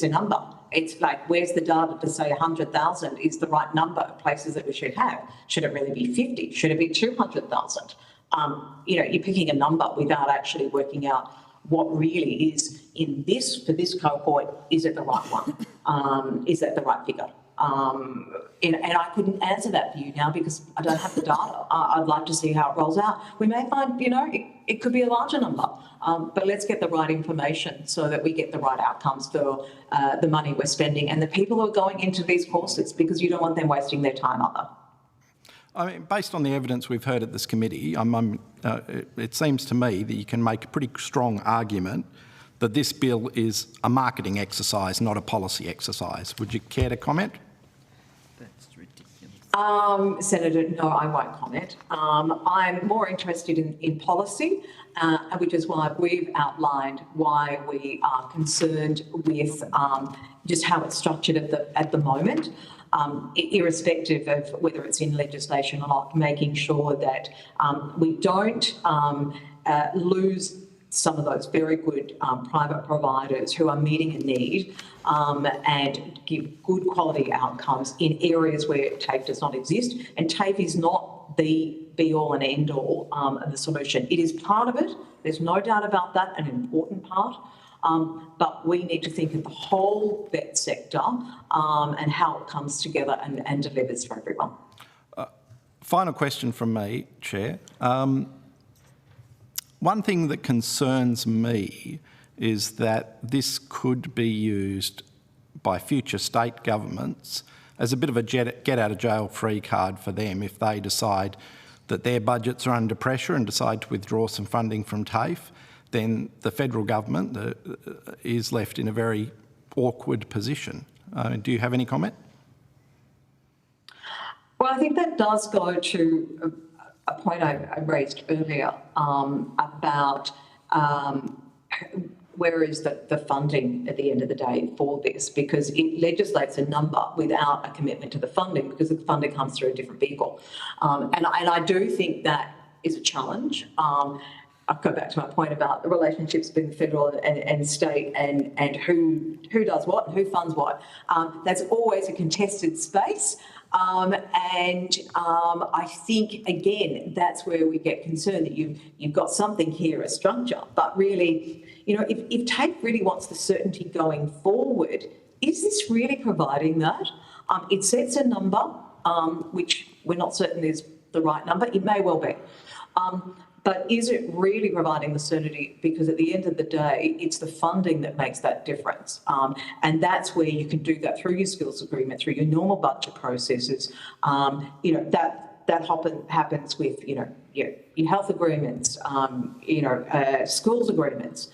a number. It's like, where's the data to say 100,000 is the right number of places that we should have? Should it really be 50? Should it be 200,000? You're picking a number without actually working out what really is in this, for this cohort, is it the right one? Is that the right figure? And I couldn't answer that for you now because I don't have the data. I'd like to see how it rolls out. We may find, it could be a larger number, but let's get the right information so that we get the right outcomes for the money we're spending and the people who are going into these courses, because you don't want them wasting their time either. I mean, based on the evidence we've heard at this committee, it seems to me that you can make a pretty strong argument that this bill is a marketing exercise, not a policy exercise. Would you care to comment? That's ridiculous. Senator, no, I won't comment. I'm more interested in policy, which is why we've outlined why we are concerned with just how it's structured at the moment. Irrespective of whether it's in legislation or not, making sure that we don't lose some of those very good private providers who are meeting a need and give good quality outcomes in areas where TAFE does not exist. And TAFE is not the be-all and end-all of the solution. It is part of it. There's no doubt about that, an important part. But we need to think of the whole vet sector and how it comes together and delivers for everyone. Final question from me, Chair. One thing that concerns me is that this could be used by future state governments as a bit of a get-out-of-jail-free card for them if they decide that their budgets are under pressure and decide to withdraw some funding from TAFE. Then the federal government is left in a very awkward position. Do you have any comment? Well, I think that does go to a point I raised earlier about where is the funding at the end of the day for this, because it legislates a number without a commitment to the funding, because the funding comes through a different vehicle. And I do think that is a challenge. I'll go back to my point about the relationships between federal and state and who does what and who funds what. That's always a contested space. I think, again, that's where we get concerned that you've got something here, a structure, but really, if TAFE really wants the certainty going forward, is this really providing that? It sets a number, which we're not certain is the right number. It may well be. But is it really providing the certainty? Because at the end of the day, it's the funding that makes that difference. And that's where you can do that through your skills agreement, through your normal budget processes. That happens with, your health agreements, schools agreements.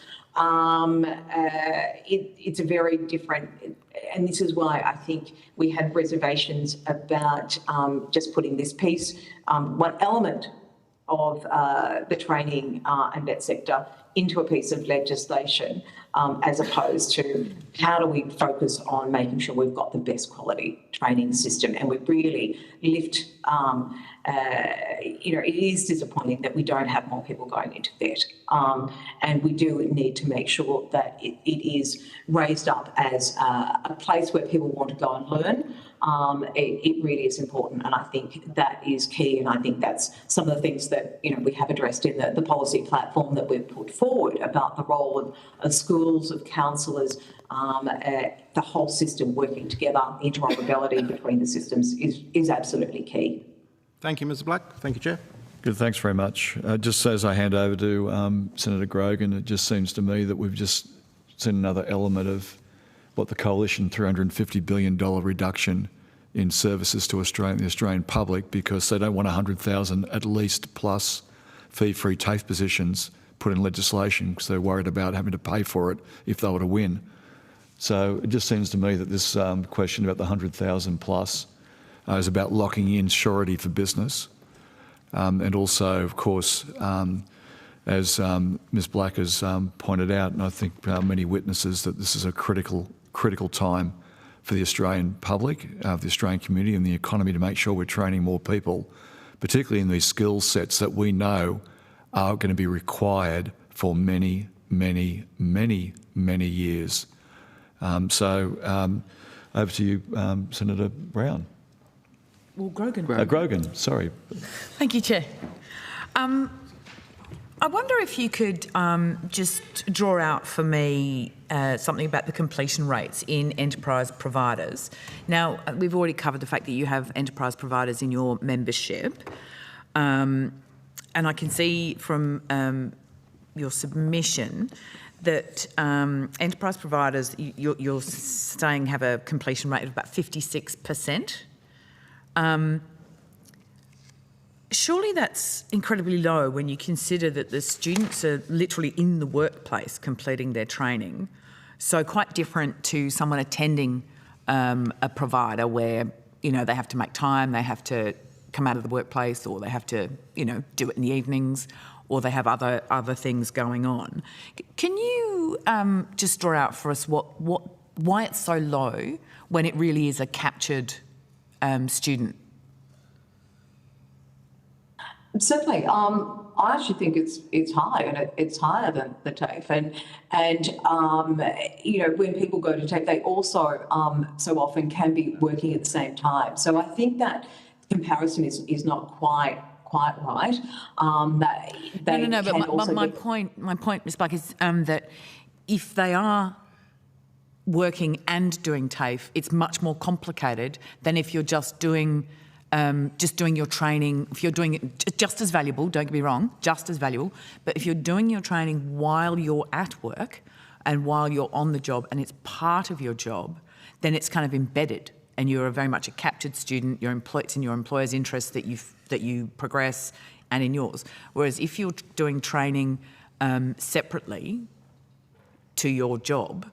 It's a very different, and this is why I think we had reservations about just putting this piece, one element the training and that sector into a piece of legislation, as opposed to how do we focus on making sure we've got the best quality training system, and we really lift. It is disappointing that we don't have more people going into vet, and we do need to make sure that it is raised up as a place where people want to go and learn. It really is important, and I think that is key, and I think that's some of the things that we have addressed in the policy platform that we've put forward about the role of schools, of counsellors, the whole system working together. Interoperability between the systems is absolutely key. Thank you, Mr. Black. Thank you, Chair. Good, thanks very much. Just as I hand over to Senator Grogan, it just seems to me that we've just seen another element of what the Coalition $350 billion reduction in services to the Australian public, because they don't want 100,000 at least plus fee-free TAFE positions put in legislation because they're worried about having to pay for it if they were to win. So it just seems to me that this question about the 100,000 plus is about locking in surety for business. And also, of course, as Ms Black has pointed out, and I think many witnesses, that this is a critical time for the Australian public, the Australian community and the economy, to make sure we're training more people, particularly in these skill sets that we know are going to be required for many, many, many, many years. So over to you, Senator Brown. Well, Grogan. Grogan, sorry. Thank you, Chair. I wonder if you could just draw out for me something about the completion rates in enterprise providers. Now, we've already covered the fact that you have enterprise providers in your membership, and I can see from your submission that enterprise providers, you're saying, have a completion rate of about 56%. Surely that's incredibly low when you consider that the students are literally in the workplace completing their training. So quite different to someone attending a provider where, they have to make time, they have to come out of the workplace, or they have to, do it in the evenings, or they have other things going on. Can you just draw out for us why it's so low when it really is a captured student? Certainly, I actually think it's high, and it's higher than the TAFE. And when people go to TAFE, they also so often can be working at the same time. So I think that comparison is not quite right. But my point, Ms. Black, is that if they are working and doing TAFE, it's much more complicated than if you're just doing your training. If you're doing it, just as valuable, don't get me wrong, just as valuable, but if you're doing your training while you're at work and while you're on the job and it's part of your job, then it's kind of embedded and you're very much a captured student. It's in your employer's interest that you progress and in yours. Whereas if you're doing training separately to your job,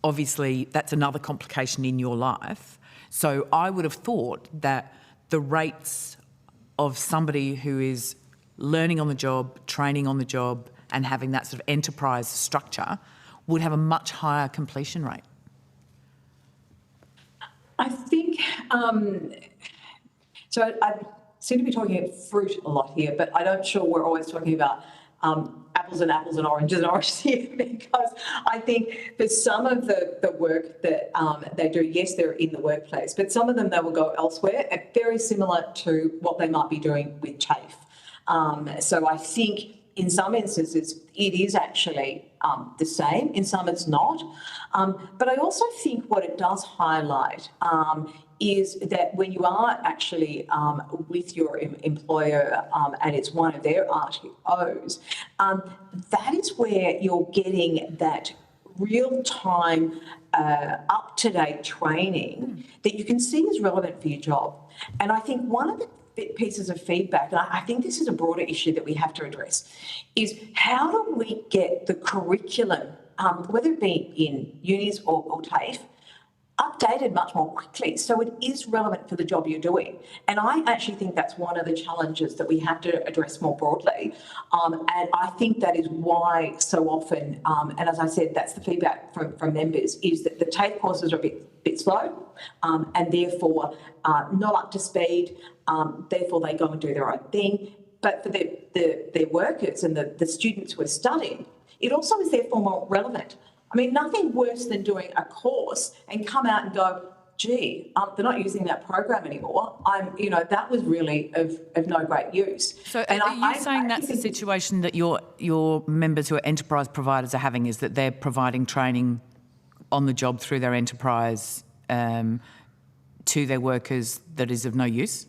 obviously that's another complication in your life. So I would have thought that the rates of somebody who is learning on the job, training on the job, and having that sort of enterprise structure would have a much higher completion rate. I think, so I seem to be talking about fruit a lot here, but I'm not sure we're always talking about apples and oranges here, because I think for some of the work that they do, yes, they're in the workplace, but some of them they will go elsewhere, very similar to what they might be doing with TAFE. So I think in some instances it is actually the same, in some it's not. But I also think what it does highlight is that when you are actually with your employer and it's one of their RTOs, that is where you're getting that real-time, up-to-date training that you can see is relevant for your job. And I think one of the pieces of feedback, and I think this is a broader issue that we have to address, is how do we get the curriculum, whether it be in unis or TAFE, updated much more quickly. So it is relevant for the job you're doing. And I actually think that's one of the challenges that we have to address more broadly. And I think that is why so often, and as I said, that's the feedback from members, is that the TAFE courses are a bit slow and therefore not up to speed. Therefore, they go and do their own thing. But for their workers and the students who are studying, it also is therefore more relevant. I mean, nothing worse than doing a course and come out and go, gee, they're not using that program anymore. That was really of no great use. So are you saying that's the situation that your members who are enterprise providers are having, is that they're providing training on the job through their enterprise to their workers that is of no use?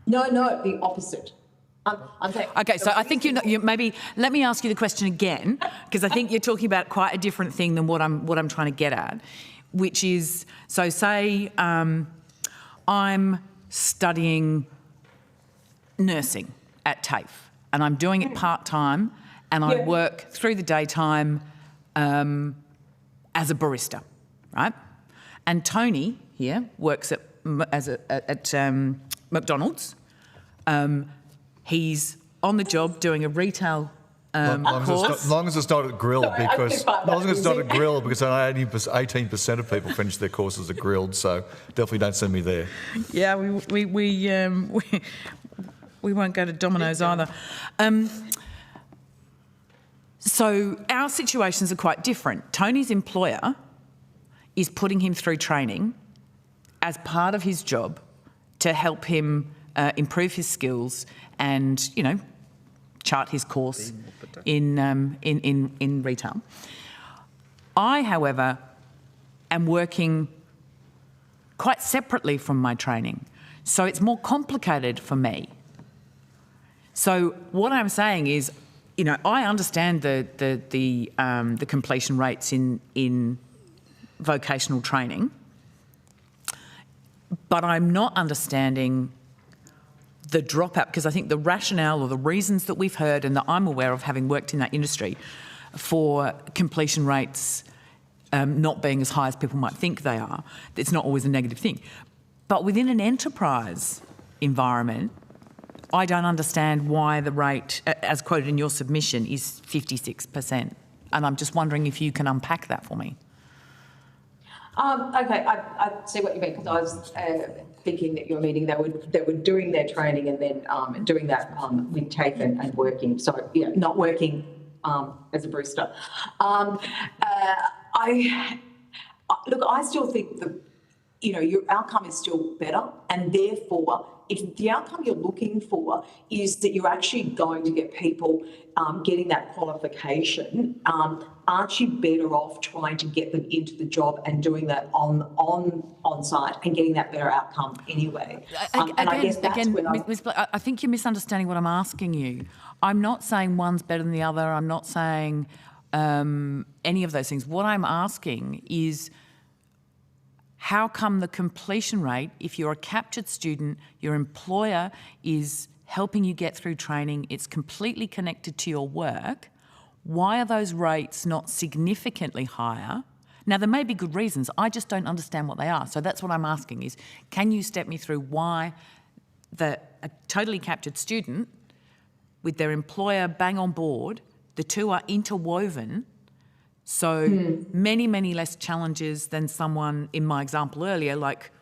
No, the opposite. I'm saying, okay, so I think you maybe let me ask you the question again, because I think you're talking about quite a different thing than what I'm trying to get at, which is, so say I'm studying nursing at TAFE and I'm doing it part-time and I work through the daytime as a barista, right? And Tony here works at McDonald's. He's on the job doing a retail course. Long as it's not at grill, because only 18% of people finish their courses at grilled, so definitely don't send me there. Yeah, we won't go to Domino's either. So our situations are quite different. Tony's employer is putting him through training as part of his job to help him improve his skills and, chart his course in retail. I, however, am working quite separately from my training, so it's more complicated for me. So what I'm saying is, I understand the completion rates in vocational training, but I'm not understanding the dropout, because I think the rationale or the reasons that we've heard and that I'm aware of, having worked in that industry, for completion rates not being as high as people might think they are, it's not always a negative thing. But within an enterprise environment, I don't understand why the rate, as quoted in your submission, is 56%. And I'm just wondering if you can unpack that for me. Okay, I see what you mean, because I was thinking that you're meaning they were doing their training and then doing that with TAFE and working. So, yeah, not working as a barista. Look, I still think that, your outcome is still better, and therefore, if the outcome you're looking for is that you're actually going to get people getting that qualification, aren't you better off trying to get them into the job and doing that on site and getting that better outcome anyway? I think you're misunderstanding what I'm asking you. I'm not saying one's better than the other. I'm not saying any of those things. What I'm asking is, how come the completion rate, if you're a captured student, your employer is helping you get through training, it's completely connected to your work, why are those rates not significantly higher? Now, there may be good reasons. I just don't understand what they are. So that's what I'm asking is, can you step me through why a totally captured student with their employer bang on board, the two are interwoven, so many, many less challenges than someone in my example earlier, like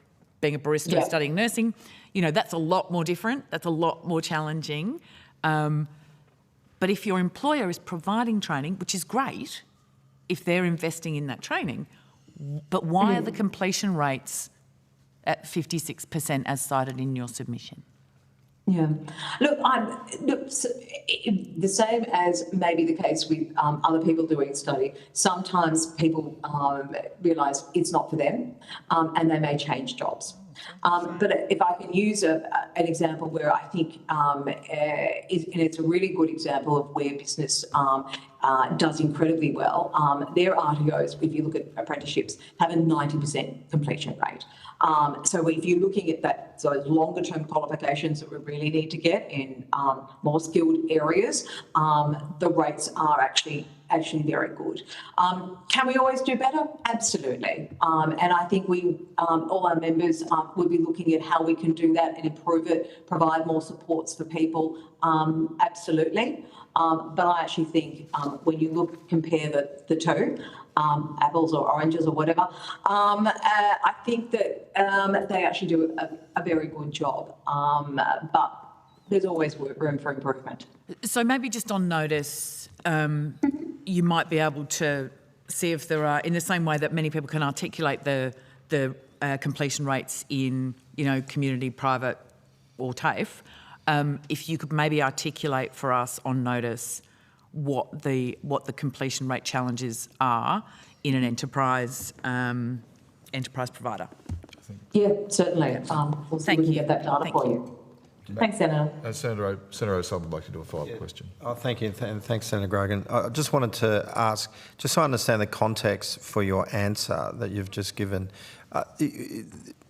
being a barista studying nursing. That's a lot more different. That's a lot more challenging. But if your employer is providing training, which is great, if they're investing in that training, but why are the completion rates at 56% as cited in your submission? Yeah. Look, the same as maybe the case with other people doing study, sometimes people realise it's not for them and they may change jobs. But if I can use an example where I think, and it's a really good example of where business does incredibly well, their RTOs, if you look at apprenticeships, have a 90% completion rate. So if you're looking at those longer term qualifications that we really need to get in more skilled areas, the rates are actually actually very good. Can we always do better? Absolutely. And I think we, all our members will be looking at how we can do that and improve it, provide more supports for people. Absolutely. But I actually think when you compare the two, apples or oranges or whatever, I think that they actually do a very good job. But there's always room for improvement. So maybe just on notice, you might be able to see if there are, in the same way that many people can articulate the completion rates in, community, private or TAFE, if you could maybe articulate for us on notice what the completion rate challenges are in an enterprise provider. Yeah, certainly. We'll see if we can get that data for you. Thanks, Senator. Senator O'Sullivan would like to do a follow-up question. Oh, thank you, and thanks, Senator Grogan. I just wanted to ask, just so I understand the context for your answer that you've just given,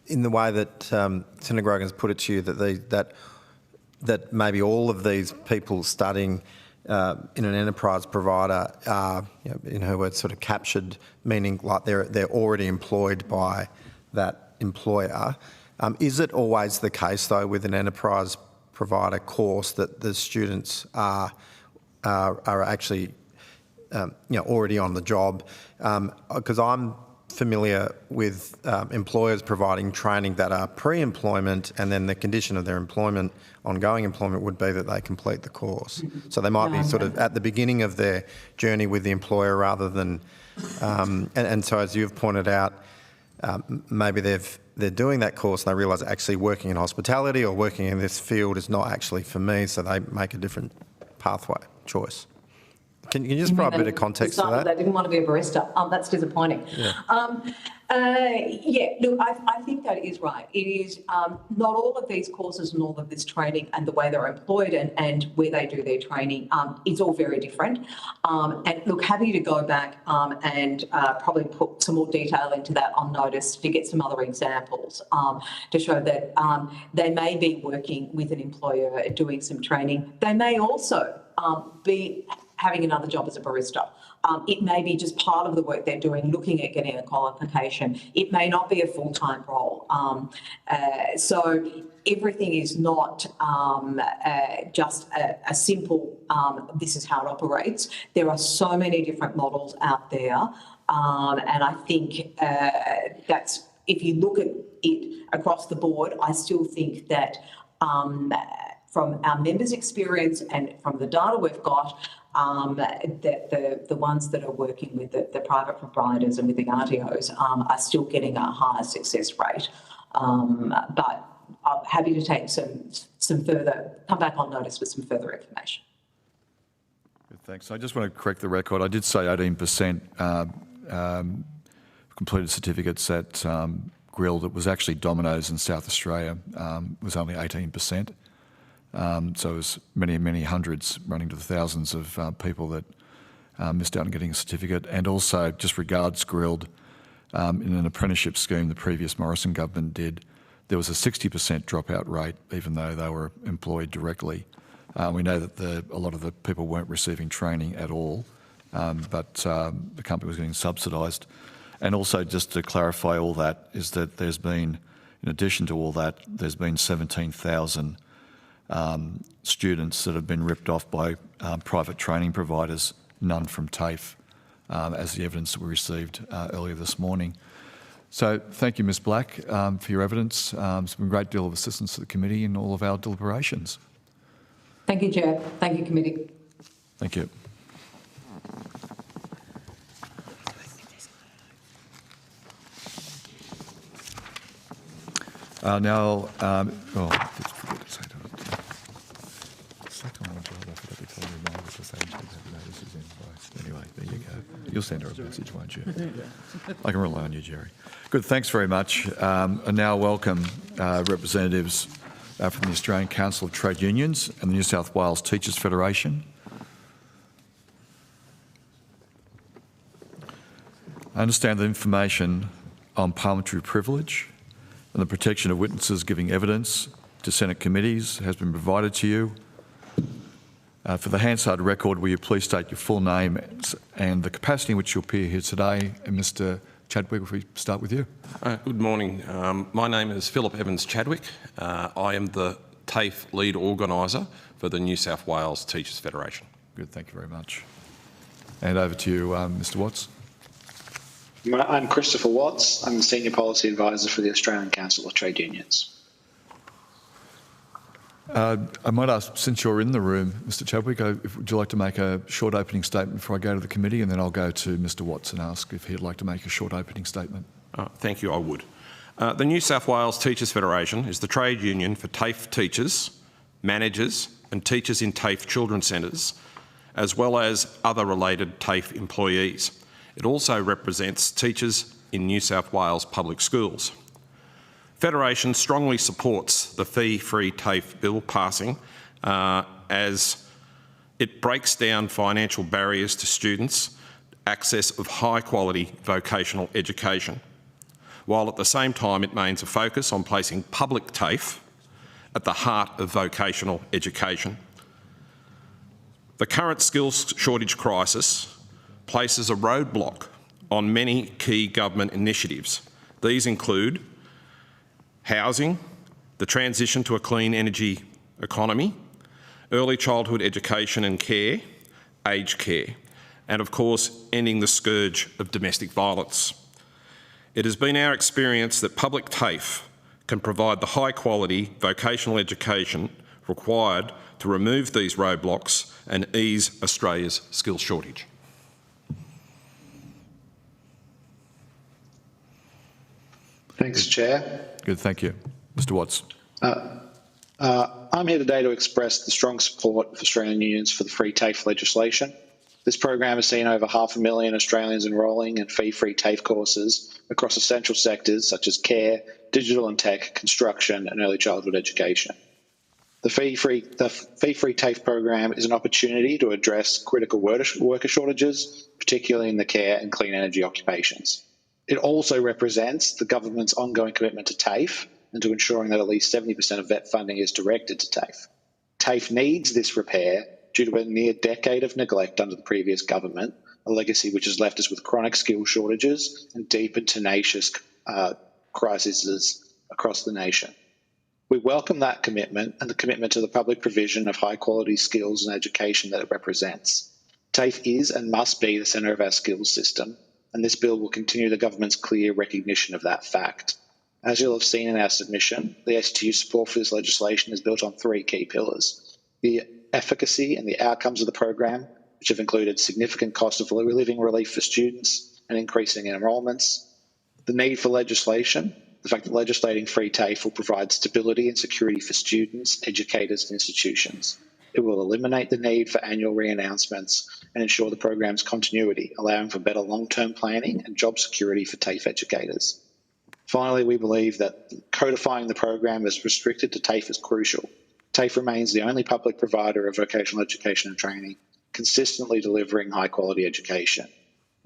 in the way that Senator Grogan's put it to you, that maybe all of these people studying in an enterprise provider are, in her words, sort of captured, meaning like they're already employed by that employer. Is it always the case, though, with an enterprise provider course that the students are actually, already on the job? Because I'm familiar with employers providing training that are pre-employment, and then the condition of their employment, ongoing employment, would be that they complete the course. So they might be sort of at the beginning of their journey with the employer rather than, and so as you've pointed out, maybe they're doing that course and they realise actually working in hospitality or working in this field is not actually for me, so they make a different pathway choice. Can you just provide a bit of context to that? They didn't want to be a barista. That's disappointing. Yeah. Look, I think that is right. It is not all of these courses and all of this training and the way they're employed and where they do their training, it's all very different. And look, happy to go back and probably put some more detail into that on notice to get some other examples to show that they may be working with an employer doing some training. They may also be having another job as a barista. It may be just part of the work they're doing, looking at getting a qualification. It may not be a full-time role. So everything is not just a simple, this is how it operates. There are so many different models out there. And I think that's, if you look at it across the board, I still think that from our members' experience and from the data we've got, that the ones that are working with the private providers and with the RTOs are still getting a higher success rate. But I'm happy to take some further, come back on notice with some further information. Good, thanks. I just want to correct the record. I did say 18% completed certificates at Grilled. It was actually Domino's in South Australia, was only 18%. So it was many hundreds, running to the thousands of people that missed out on getting a certificate. And also, just regards Grilled, in an apprenticeship scheme the previous Morrison government did, there was a 60% dropout rate, even though they were employed directly. We know that a lot of the people weren't receiving training at all, but the company was getting subsidised. And also, just to clarify all that, is that there's been, in addition to all that, there's been 17,000 students that have been ripped off by private training providers, none from TAFE, as the evidence that we received earlier this morning. So thank you, Ms Black, for your evidence. It's been a great deal of assistance to the committee in all of our deliberations. Thank you, Chair. Thank you, Committee. Thank you. Now, let's forget to say that. Anyway, there you go. You'll send her a message, won't you? I can rely on you, Jerry. Good, thanks very much. And now welcome representatives from the Australian Council of Trade Unions and the New South Wales Teachers Federation. I understand that information on parliamentary privilege and the protection of witnesses giving evidence to Senate committees has been provided to you. For the Hansard record, will you please state your full name and the capacity in which you appear here today? And Mr Chadwick, if we start with you. Good morning. My name is Philip Evans Chadwick. I am the TAFE lead organiser for the New South Wales Teachers Federation. Good, thank you very much. And over to you, Mr Watts. I'm Christopher Watts. I'm the Senior Policy Advisor for the Australian Council of Trade Unions. I might ask, since you're in the room, Mr Chadwick, would you like to make a short opening statement before I go to the committee, and then I'll go to Mr Watts and ask if he'd like to make a short opening statement. Thank you, I would. The New South Wales Teachers Federation is the trade union for TAFE teachers, managers and teachers in TAFE children's centres, as well as other related TAFE employees. It also represents teachers in New South Wales public schools. Federation strongly supports the fee-free TAFE bill passing as it breaks down financial barriers to students' access of high-quality vocational education, while at the same time it maintains a focus on placing public TAFE at the heart of vocational education. The current skills shortage crisis places a roadblock on many key government initiatives. These include housing, the transition to a clean energy economy, early childhood education and care, aged care, and of course, ending the scourge of domestic violence. It has been our experience that public TAFE can provide the high quality vocational education required to remove these roadblocks and ease Australia's skills shortage. Thanks, Chair. Good, thank you. Mr Watts. I'm here today to express the strong support of Australian unions for the free TAFE legislation. This program has seen over 500,000 Australians enrolling in fee-free TAFE courses across essential sectors such as care, digital and tech, construction and early childhood education. The fee-free TAFE program is an opportunity to address critical worker shortages, particularly in the care and clean energy occupations. It also represents the government's ongoing commitment to TAFE and to ensuring that at least 70% of VET funding is directed to TAFE. TAFE needs this repair due to a near decade of neglect under the previous government, a legacy which has left us with chronic skill shortages and deep and tenacious crises across the nation. We welcome that commitment and the commitment to the public provision of high quality skills and education that it represents. TAFE is and must be the centre of our skills system, and this bill will continue the government's clear recognition of that fact. As you'll have seen in our submission, the ACTU support for this legislation is built on three key pillars: the efficacy and the outcomes of the program, which have included significant cost of living relief for students and increasing enrolments; the need for legislation, the fact that legislating free TAFE will provide stability and security for students, educators and institutions. It will eliminate the need for annual re-announcements and ensure the program's continuity, allowing for better long-term planning and job security for TAFE educators. Finally, we believe that codifying the program as restricted to TAFE is crucial. TAFE remains the only public provider of vocational education and training, consistently delivering high-quality education.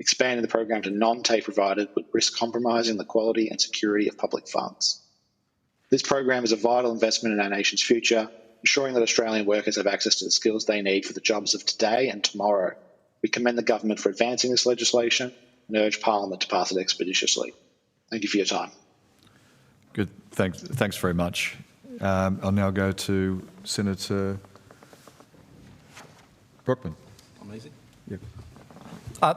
Expanding the program to non-TAFE providers would risk compromising the quality and security of public funds. This program is a vital investment in our nation's future, ensuring that Australian workers have access to the skills they need for the jobs of today and tomorrow. We commend the government for advancing this legislation and urge Parliament to pass it expeditiously. Thank you for your time. Good, thanks very much. I'll now go to Senator Brockman. Amazing. Yep.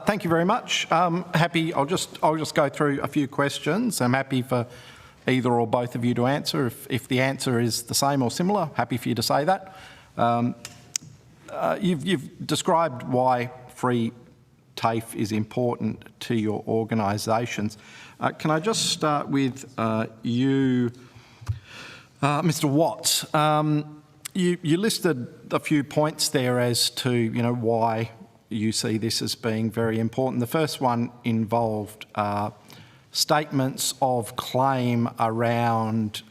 Thank you very much. I'll just go through a few questions. I'm happy for either or both of you to answer. If the answer is the same or similar, happy for you to say that. You've described why free TAFE is important to your organisations. Can I just start with you, Mr. Watts? You listed a few points there as to why you see this as being very important. The first one involved statements of claim around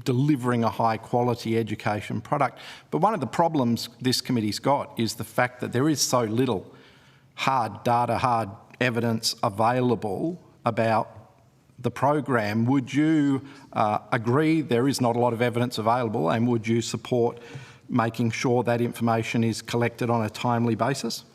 delivering a high quality education product. But one of the problems this committee's got is the fact that there is so little hard data, hard evidence available about the program. Would you agree there is not a lot of evidence available, and would you support making sure that information is collected on a timely basis?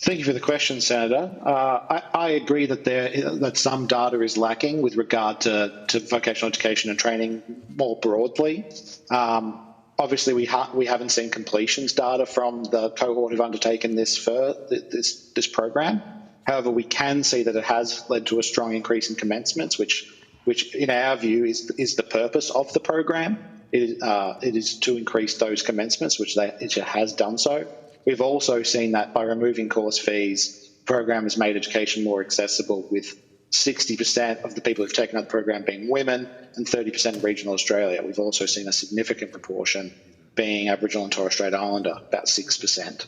Thank you for the question, Senator. I agree that some data is lacking with regard to vocational education and training more broadly. Obviously, we haven't seen completions data from the cohort who've undertaken this program. However, we can see that it has led to a strong increase in commencements, which in our view is the purpose of the program. It is to increase those commencements, which it has done so. We've also seen that by removing course fees, the program has made education more accessible, with 60% of the people who've taken up the program being women and 30% in regional Australia. We've also seen a significant proportion being Aboriginal and Torres Strait Islander, about 6%.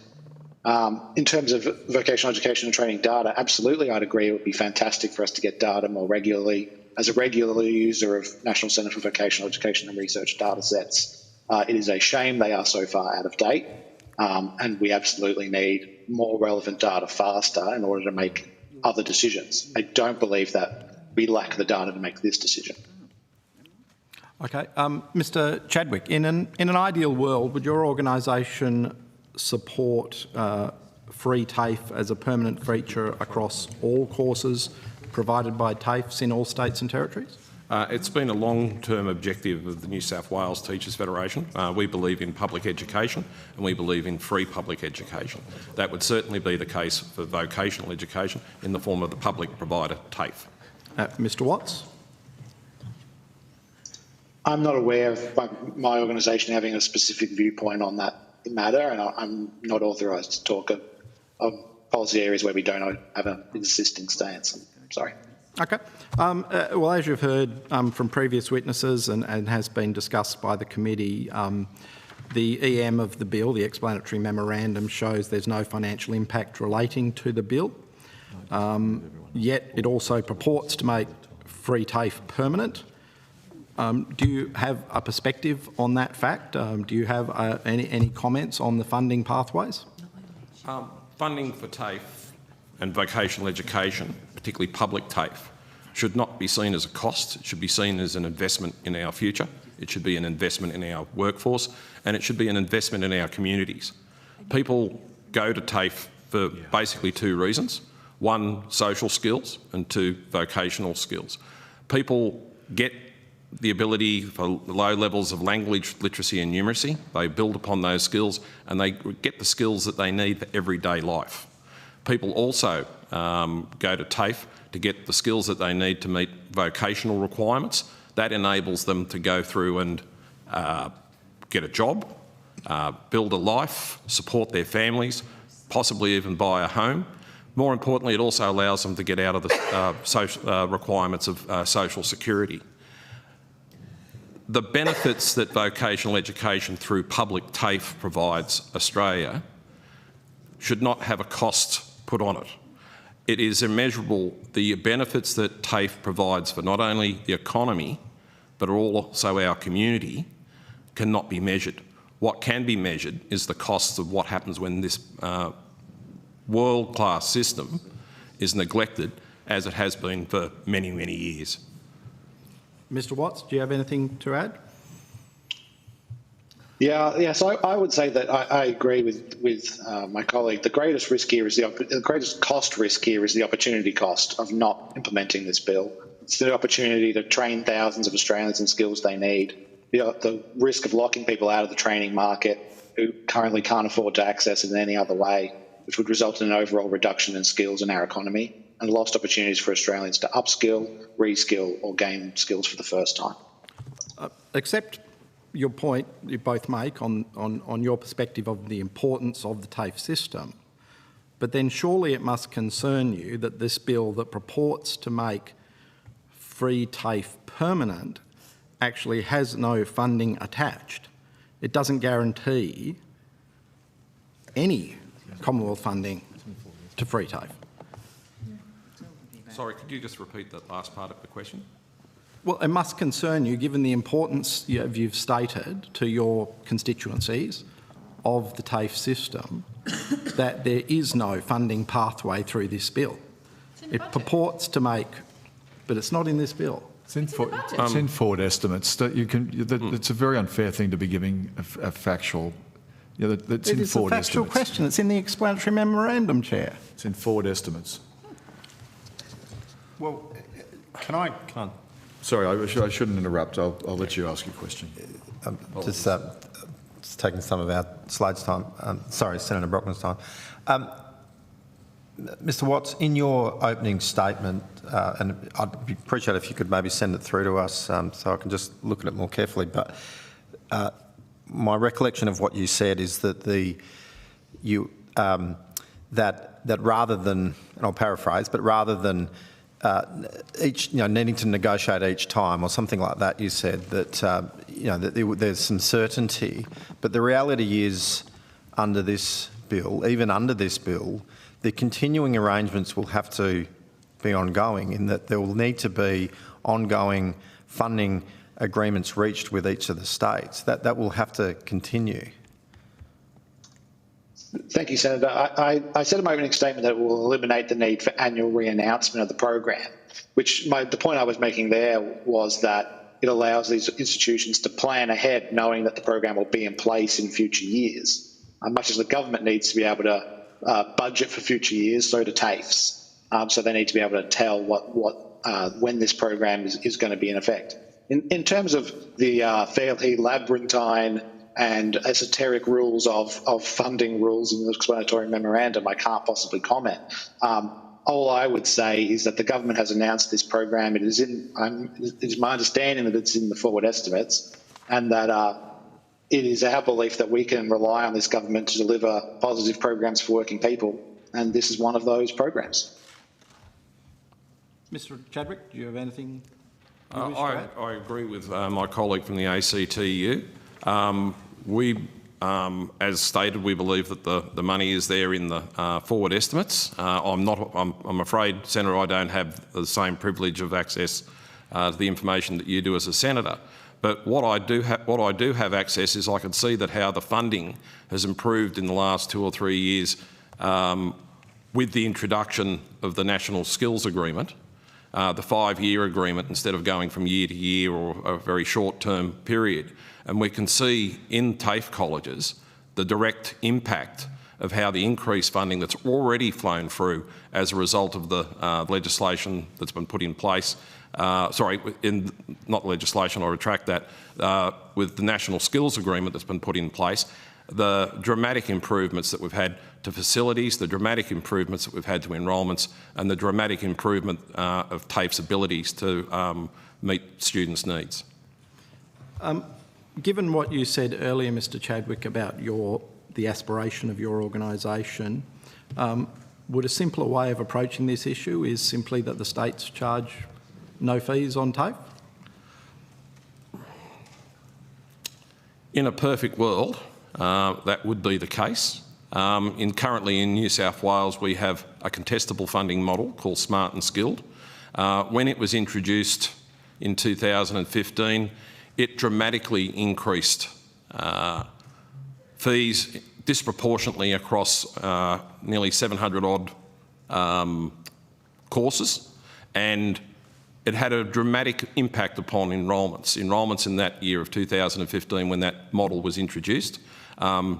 In terms of vocational education and training data, absolutely, I'd agree it would be fantastic for us to get data more regularly. As a regular user of National Centre for Vocational Education and Research data sets, it is a shame they are so far out of date. And we absolutely need more relevant data faster in order to make other decisions. I don't believe that we lack the data to make this decision. Okay, Mr. Chadwick, in an ideal world, would your organisation support free TAFE as a permanent feature across all courses provided by TAFEs in all states and territories? It's been a long-term objective of the New South Wales Teachers Federation. We believe in public education and we believe in free public education. That would certainly be the case for vocational education in the form of the public provider TAFE. Mr. Watts? I'm not aware of my organisation having a specific viewpoint on that matter, and I'm not authorised to talk of policy areas where we don't have an existing stance. I'm sorry. Okay. Well, as you've heard from previous witnesses and has been discussed by the committee, the EM of the bill, the explanatory memorandum, shows there's no financial impact relating to the bill, yet it also purports to make free TAFE permanent. Do you have a perspective on that fact? Do you have any comments on the funding pathways? Funding for TAFE and vocational education, particularly public TAFE, should not be seen as a cost. It should be seen as an investment in our future. It should be an investment in our workforce, and it should be an investment in our communities. People go to TAFE for basically two reasons. One, social skills, and two, vocational skills. People get the ability for low levels of language literacy and numeracy. They build upon those skills and they get the skills that they need for everyday life. People also go to TAFE to get the skills that they need to meet vocational requirements. That enables them to go through and get a job, build a life, support their families, possibly even buy a home. More importantly, it also allows them to get out of the social requirements of social security. The benefits that vocational education through public TAFE provides Australia should not have a cost put on it. It is immeasurable. The benefits that TAFE provides for not only the economy, but also our community cannot be measured. What can be measured is the costs of what happens when this world-class system is neglected, as it has been for many, many years. Mr. Watts, do you have anything to add? So I would say that I agree with my colleague. The greatest risk here is the greatest cost risk here is the opportunity cost of not implementing this bill. It's the opportunity to train thousands of Australians in skills they need. The risk of locking people out of the training market who currently can't afford to access it in any other way, which would result in an overall reduction in skills in our economy and lost opportunities for Australians to upskill, reskill or gain skills for the first time. Accept your point you both make on your perspective of the importance of the TAFE system, but then surely it must concern you that this bill that purports to make free TAFE permanent actually has no funding attached. It doesn't guarantee any Commonwealth funding to free TAFE. Sorry, could you just repeat that last part of the question? Well, it must concern you, given the importance you've stated to your constituencies of the TAFE system, that there is no funding pathway through this bill. It purports to make, but it's not in this bill. It's in forward estimates. It's a very unfair thing to be giving a factual. Yeah, that's in forward estimates. It's a factual question. It's in the explanatory memorandum, Chair. It's in forward estimates. Well, can I? Sorry, I shouldn't interrupt. I'll let you ask your question. Just taking some of our slides' time. Sorry, Senator Brockman's time. Mr. Watts, in your opening statement, and I'd appreciate if you could maybe send it through to us so I can just look at it more carefully. But my recollection of what you said is that that rather than, and I'll paraphrase, but rather than needing to negotiate each time or something like that, you said that that there's some certainty, but the reality is under this bill, even under this bill, the continuing arrangements will have to be ongoing, in that there will need to be ongoing funding agreements reached with each of the states. That will have to continue. Thank you, Senator. I said in my opening statement that it will eliminate the need for annual re-announcement of the program, which the point I was making there was that it allows these institutions to plan ahead, knowing that the program will be in place in future years. Much as the government needs to be able to budget for future years, so do TAFEs. So they need to be able to tell when this program is going to be in effect. In terms of the fairly labyrinthine and esoteric rules of funding rules in the explanatory memorandum, I can't possibly comment. All I would say is that the government has announced this program. It is my understanding that it's in the forward estimates, and that it is our belief that we can rely on this government to deliver positive programs for working people, and this is one of those programs. Mr. Chadwick, do you have anything you wish to add? I agree with my colleague from the ACTU. As stated, we believe that the money is there in the forward estimates. I'm afraid, Senator, I don't have the same privilege of access to the information that you do as a senator. But what I do have access is I can see that how the funding has improved in the last 2 or 3 years with the introduction of the National Skills Agreement, the 5-year agreement instead of going from year to year or a very short-term period. And we can see in TAFE colleges the direct impact of how the increased funding that's already flown through as a result of the legislation that's been put in place. Not legislation, I retract that, with the National Skills Agreement that's been put in place, the dramatic improvements that we've had to facilities, the dramatic improvements that we've had to enrolments, and the dramatic improvement of TAFE's abilities to meet students' needs. Given what you said earlier, Mr. Chadwick, about the aspiration of your organisation, would a simpler way of approaching this issue is simply that the states charge no fees on TAFE? In a perfect world, that would be the case. Currently in New South Wales, we have a contestable funding model called Smart and Skilled. When it was introduced in 2015, it dramatically increased fees disproportionately across nearly 700 odd courses, and it had a dramatic impact upon enrolments. Enrolments in that year of 2015, when that model was introduced,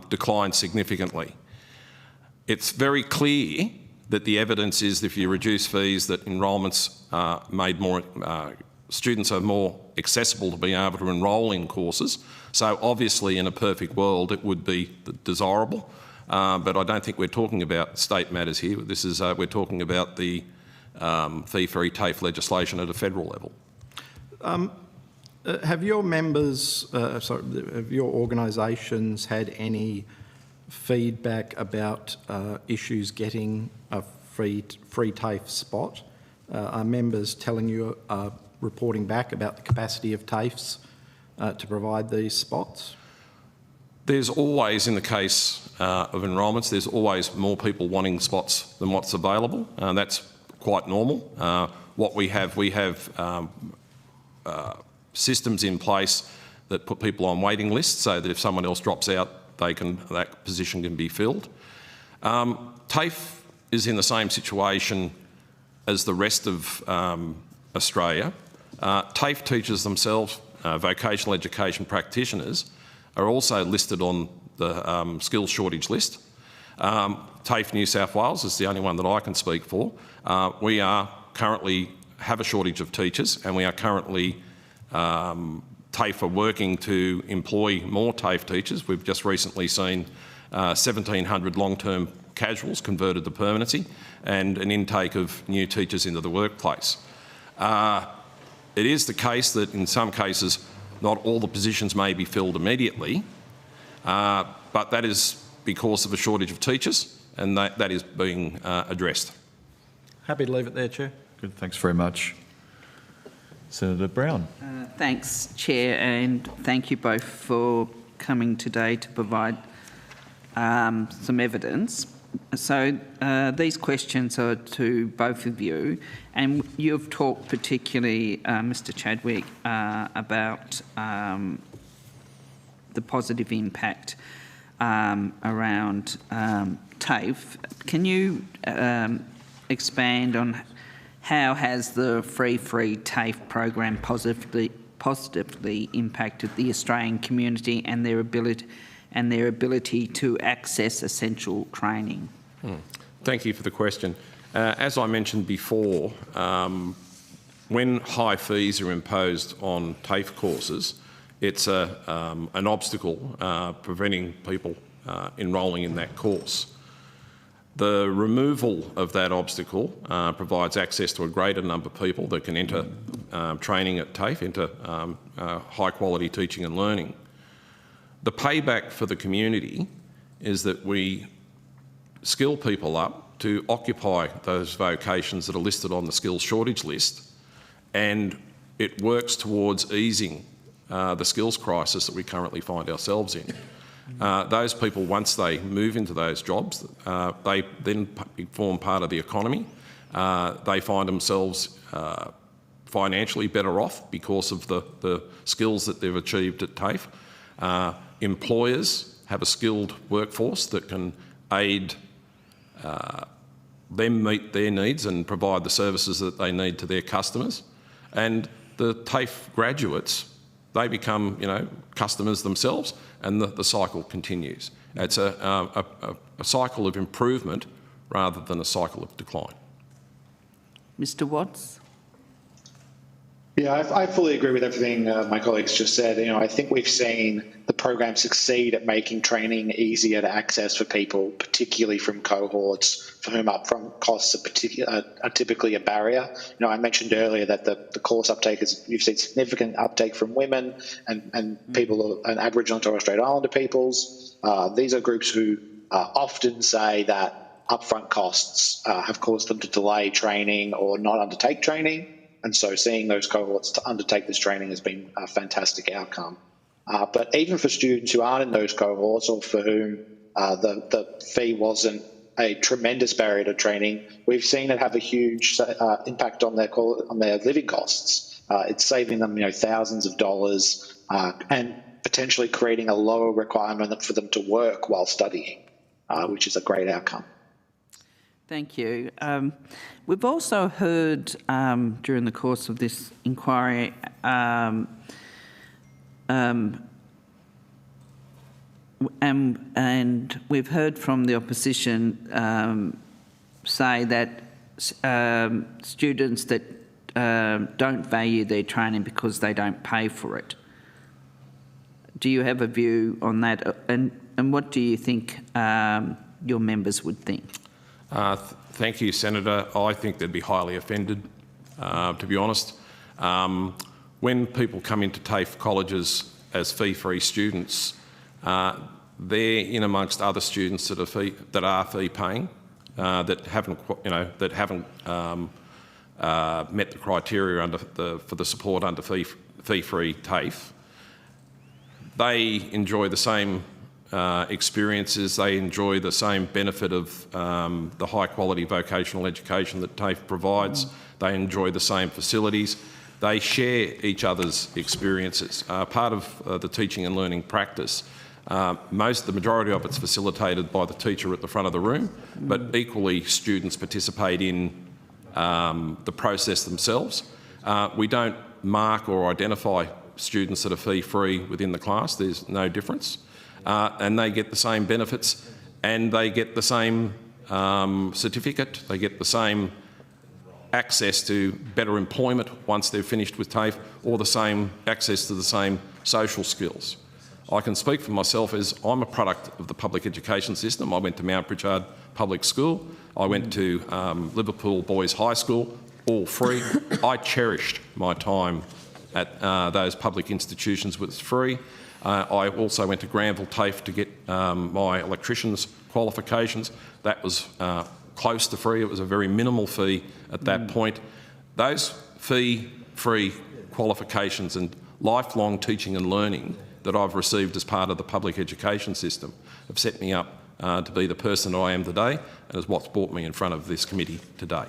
declined significantly. It's very clear that the evidence is that if you reduce fees, that enrolments made more, students are more accessible to being able to enrol in courses. So obviously in a perfect world it would be desirable, but I don't think we're talking about state matters here. This is, we're talking about the fee-free TAFE legislation at a federal level. Have your members, have your organisations had any feedback about issues getting a free TAFE spot? Are members telling you, reporting back about the capacity of TAFEs to provide these spots? There's always, in the case of enrolments, there's always more people wanting spots than what's available, and that's quite normal. What we have systems in place that put people on waiting lists so that if someone else drops out, that position can be filled. TAFE is in the same situation as the rest of Australia. TAFE teachers themselves, vocational education practitioners, are also listed on the skills shortage list. TAFE New South Wales is the only one that I can speak for. We are currently have a shortage of teachers, and we are currently TAFE are working to employ more TAFE teachers. We've just recently seen 1,700 long-term casuals converted to permanency and an intake of new teachers into the workplace. It is the case that in some cases not all the positions may be filled immediately, but that is because of a shortage of teachers, and that is being addressed. Happy to leave it there, Chair. Good, thanks very much. Senator Brown. Thanks, Chair, and thank you both for coming today to provide some evidence. So these questions are to both of you, and you've talked particularly, Mr Chadwick, about the positive impact around TAFE. Can you expand on how has the free TAFE program positively impacted the Australian community and their ability to access essential training? Thank you for the question. As I mentioned before, when high fees are imposed on TAFE courses, it's an obstacle preventing people enrolling in that course. The removal of that obstacle provides access to a greater number of people that can enter training at TAFE, into high quality teaching and learning. The payback for the community is that we skill people up to occupy those vocations that are listed on the skills shortage list, and it works towards easing the skills crisis that we currently find ourselves in. Those people, once they move into those jobs, they then form part of the economy. They find themselves financially better off because of the skills that they've achieved at TAFE. Employers have a skilled workforce that can aid them meet their needs and provide the services that they need to their customers. And the TAFE graduates, they become, customers themselves, and the cycle continues. It's a cycle of improvement rather than a cycle of decline. Mr Watts? Yeah, I fully agree with everything my colleagues just said. I think we've seen the program succeed at making training easier to access for people, particularly from cohorts for whom upfront costs are typically a barrier. I mentioned earlier that the course uptake you've seen significant uptake from women and people and Aboriginal and Torres Strait Islander peoples. These are groups who often say that upfront costs have caused them to delay training or not undertake training. And so seeing those cohorts to undertake this training has been a fantastic outcome. But even for students who aren't in those cohorts or for whom the fee wasn't a tremendous barrier to training, we've seen it have a huge impact on their living costs. It's saving them thousands of dollars and potentially creating a lower requirement for them to work while studying, which is a great outcome. Thank you. We've also heard during the course of this inquiry and we've heard from the opposition say that students that don't value their training because they don't pay for it. Do you have a view on that? And what do you think your members would think? Thank you, Senator. I think they'd be highly offended, to be honest. When people come into TAFE colleges as fee-free students, they're in amongst other students that are fee-paying, that haven't met the criteria for the support under fee-free TAFE. They enjoy the same experiences, they enjoy the same benefit of the high quality vocational education that TAFE provides. They enjoy the same facilities. They share each other's experiences. Part of the teaching and learning practice, the majority of it's facilitated by the teacher at the front of the room, but equally students participate in the process themselves. We don't mark or identify students that are fee-free within the class. There's no difference. And they get the same benefits and they get the same certificate, they get the same access to better employment once they're finished with TAFE, or the same access to the same social skills. I can speak for myself as I'm a product of the public education system. I went to Mount Pritchard Public School. I went to Liverpool Boys High School, all free. I cherished my time at those public institutions with free. I also went to Granville TAFE to get my electrician's qualifications. That was close to free. It was a very minimal fee at that point. Those fee-free qualifications and lifelong teaching and learning that I've received as part of the public education system have set me up to be the person I am today, and is what's brought me in front of this committee today.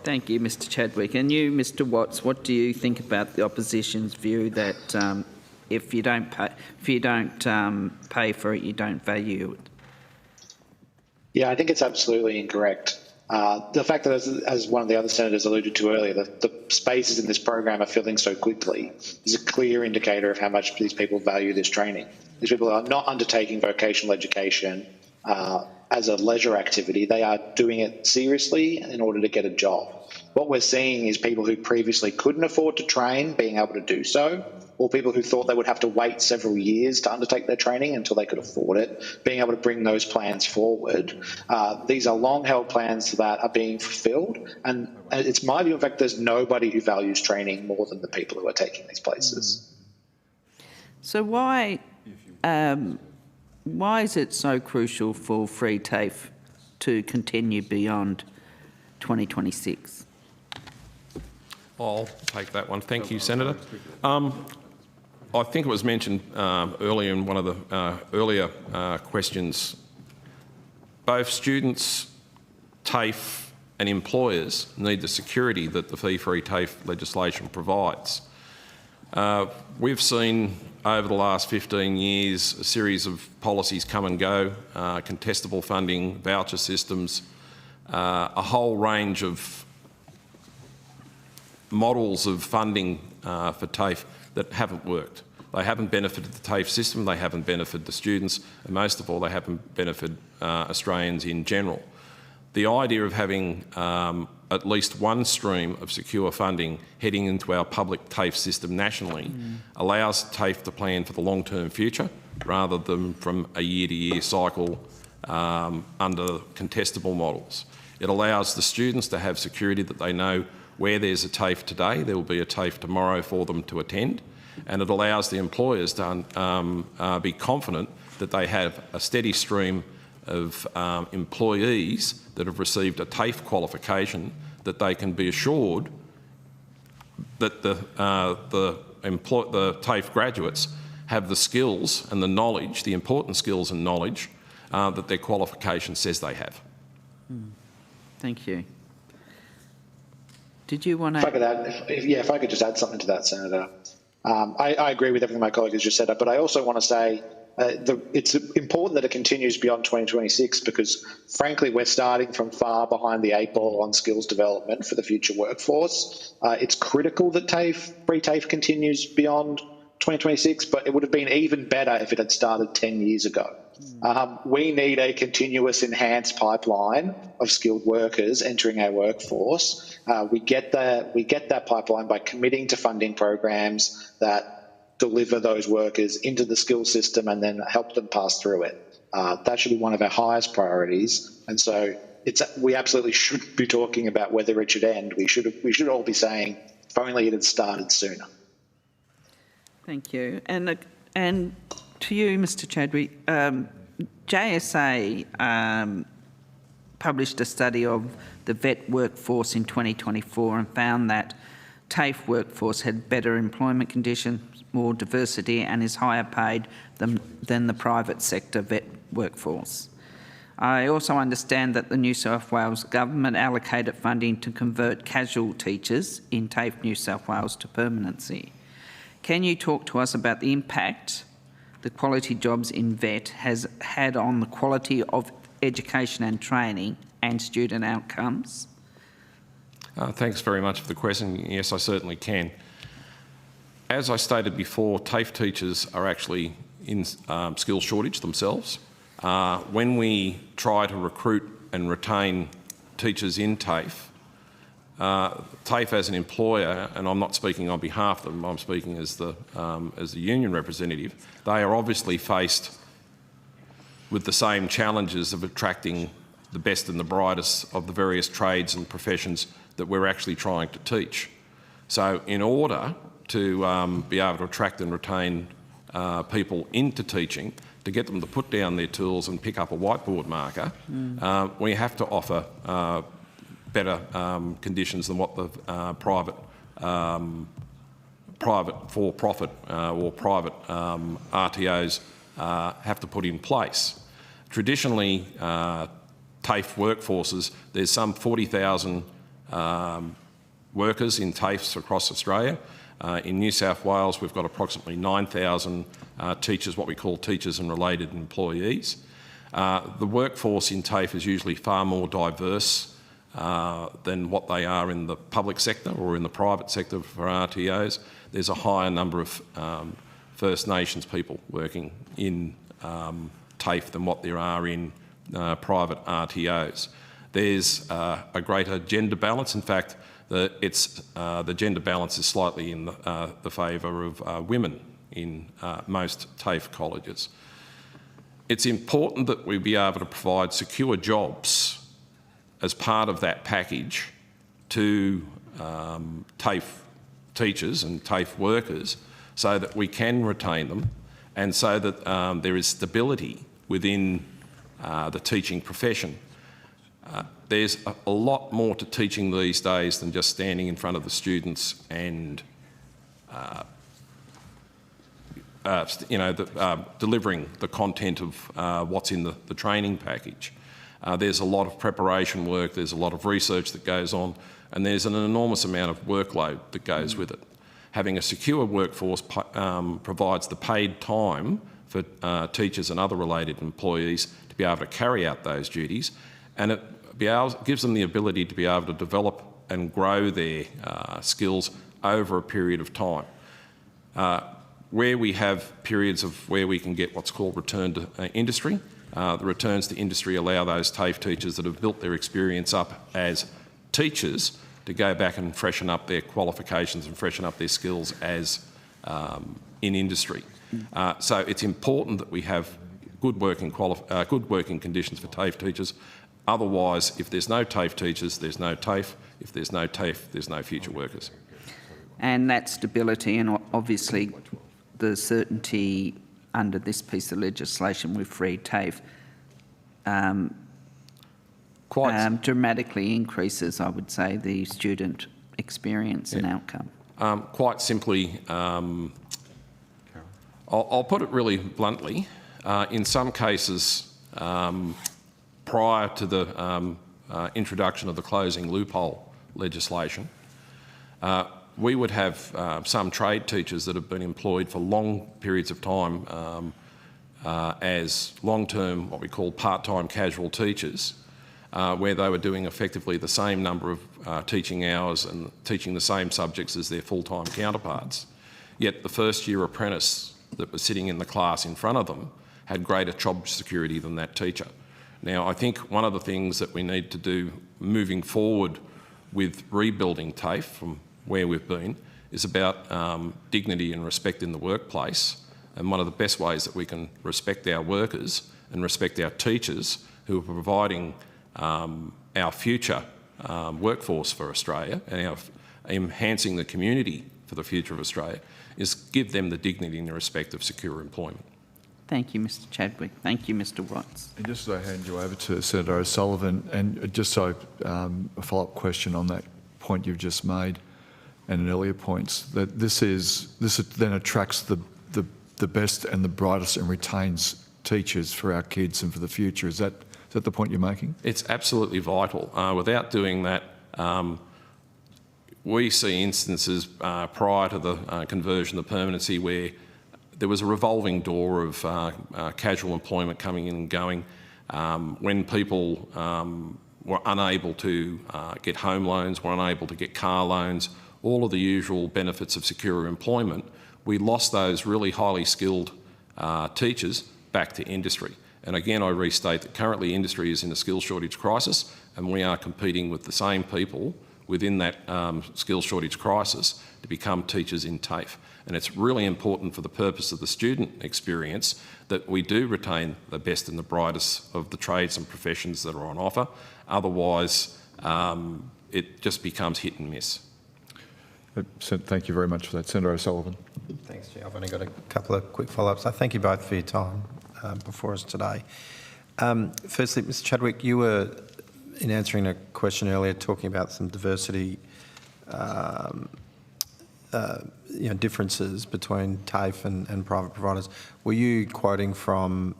Thank you, Mr Chadwick. And you, Mr Watts, what do you think about the opposition's view that if you don't pay for it, you don't value it? Yeah, I think it's absolutely incorrect. The fact that, as one of the other senators alluded to earlier, that the spaces in this program are filling so quickly is a clear indicator of how much these people value this training. These people are not undertaking vocational education as a leisure activity. They are doing it seriously in order to get a job. What we're seeing is people who previously couldn't afford to train being able to do so, or people who thought they would have to wait several years to undertake their training until they could afford it, being able to bring those plans forward. These are long-held plans that are being fulfilled, and it's my view, in fact, there's nobody who values training more than the people who are taking these places. So why is it so crucial for free TAFE to continue beyond 2026? I'll take that one. Thank you, Senator. I think it was mentioned earlier in one of the earlier questions. Both students, TAFE and employers need the security that the fee-free TAFE legislation provides. We've seen over the last 15 years a series of policies come and go, contestable funding, voucher systems, a whole range of models of funding for TAFE that haven't worked. They haven't benefited the TAFE system, they haven't benefited the students, and most of all, they haven't benefited Australians in general. The idea of having at least one stream of secure funding heading into our public TAFE system nationally allows TAFE to plan for the long-term future rather than from a year-to-year cycle under contestable models. It allows the students to have security that they know where there's a TAFE today, there will be a TAFE tomorrow for them to attend, and it allows the employers to be confident that they have a steady stream of employees that have received a TAFE qualification, that they can be assured that the TAFE graduates have the skills and the knowledge, the important skills and knowledge that their qualification says they have. Thank you. Did you want to? If I could just add something to that, Senator. I agree with everything my colleague has just said, but I also want to say it's important that it continues beyond 2026 because, frankly, we're starting from far behind the eight ball on skills development for the future workforce. It's critical that free TAFE continues beyond 2026, but it would have been even better if it had started 10 years ago. We need a continuous enhanced pipeline of skilled workers entering our workforce. We get that pipeline by committing to funding programs that deliver those workers into the skills system and then help them pass through it. That should be one of our highest priorities. And so we absolutely should be talking about whether it should end. We should all be saying, if only it had started sooner. Thank you. And to you, Mr Chadwick, JSA published a study of the vet workforce in 2024 and found that TAFE workforce had better employment conditions, more diversity and is higher paid than the private sector vet workforce. I also understand that the New South Wales government allocated funding to convert casual teachers in TAFE New South Wales to permanency. Can you talk to us about the impact the quality jobs in vet has had on the quality of education and training and student outcomes? Thanks very much for the question. Yes, I certainly can. As I stated before, TAFE teachers are actually in skill shortage themselves. When we try to recruit and retain teachers in TAFE, TAFE as an employer, and I'm not speaking on behalf of them, I'm speaking as the union representative, they are obviously faced with the same challenges of attracting the best and the brightest of the various trades and professions that we're actually trying to teach. So in order to be able to attract and retain people into teaching, to get them to put down their tools and pick up a whiteboard marker, we have to offer better conditions than what the private for-profit or private RTOs have to put in place. Traditionally, TAFE workforces, there's some 40,000 workers in TAFEs across Australia. In New South Wales, we've got approximately 9,000 teachers, what we call teachers and related employees. The workforce in TAFE is usually far more diverse than what they are in the public sector or in the private sector for RTOs. There's a higher number of First Nations people working in TAFE than what there are in private RTOs. There's a greater gender balance. In fact, the gender balance is slightly in the favour of women in most TAFE colleges. It's important that we be able to provide secure jobs as part of that package to TAFE teachers and TAFE workers so that we can retain them and so that there is stability within the teaching profession. There's a lot more to teaching these days than just standing in front of the students and delivering the content of what's in the training package. There's a lot of preparation work, there's a lot of research that goes on, and there's an enormous amount of workload that goes with it. Having a secure workforce provides the paid time for teachers and other related employees to be able to carry out those duties, and it gives them the ability to be able to develop and grow their skills over a period of time. Where we have periods of where we can get what's called return to industry, the returns to industry allow those TAFE teachers that have built their experience up as teachers to go back and freshen up their qualifications and freshen up their skills as in industry. So it's important that we have good working conditions for TAFE teachers. Otherwise, if there's no TAFE teachers, there's no TAFE. If there's no TAFE, there's no future workers. And that stability and obviously the certainty under this piece of legislation with free TAFE dramatically increases, I would say, the student experience and outcome. Quite simply, I'll put it really bluntly, in some cases, prior to the introduction of the closing loophole legislation, we would have some trade teachers that have been employed for long periods of time as long-term, what we call part-time casual teachers, where they were doing effectively the same number of teaching hours and teaching the same subjects as their full-time counterparts. Yet the first-year apprentice that was sitting in the class in front of them had greater job security than that teacher. Now, I think one of the things that we need to do moving forward with rebuilding TAFE from where we've been is about dignity and respect in the workplace. And one of the best ways that we can respect our workers and respect our teachers who are providing our future workforce for Australia and enhancing the community for the future of Australia is give them the dignity and the respect of secure employment. Thank you, Mr Chadwick. Thank you, Mr Watts. And just as I hand you over to Senator O'Sullivan, and just so a follow-up question on that point you've just made and in earlier points, that this then attracts the best and the brightest and retains teachers for our kids and for the future. Is that the point you're making? It's absolutely vital. Without doing that, we see instances prior to the conversion to permanency where there was a revolving door of casual employment coming in and going. When people were unable to get home loans, were unable to get car loans, all of the usual benefits of secure employment, we lost those really highly skilled teachers back to industry. And again, I restate that currently industry is in a skills shortage crisis, and we are competing with the same people within that skills shortage crisis to become teachers in TAFE. And it's really important for the purpose of the student experience that we do retain the best and the brightest of the trades and professions that are on offer. Otherwise, it just becomes hit and miss. Thank you very much for that. Senator O'Sullivan. Thanks, Chair. I've only got a couple of quick follow-ups. I thank you both for your time before us today. Firstly, Mr Chadwick, you were, in answering a question earlier, talking about some diversity differences between TAFE and private providers. Were you quoting from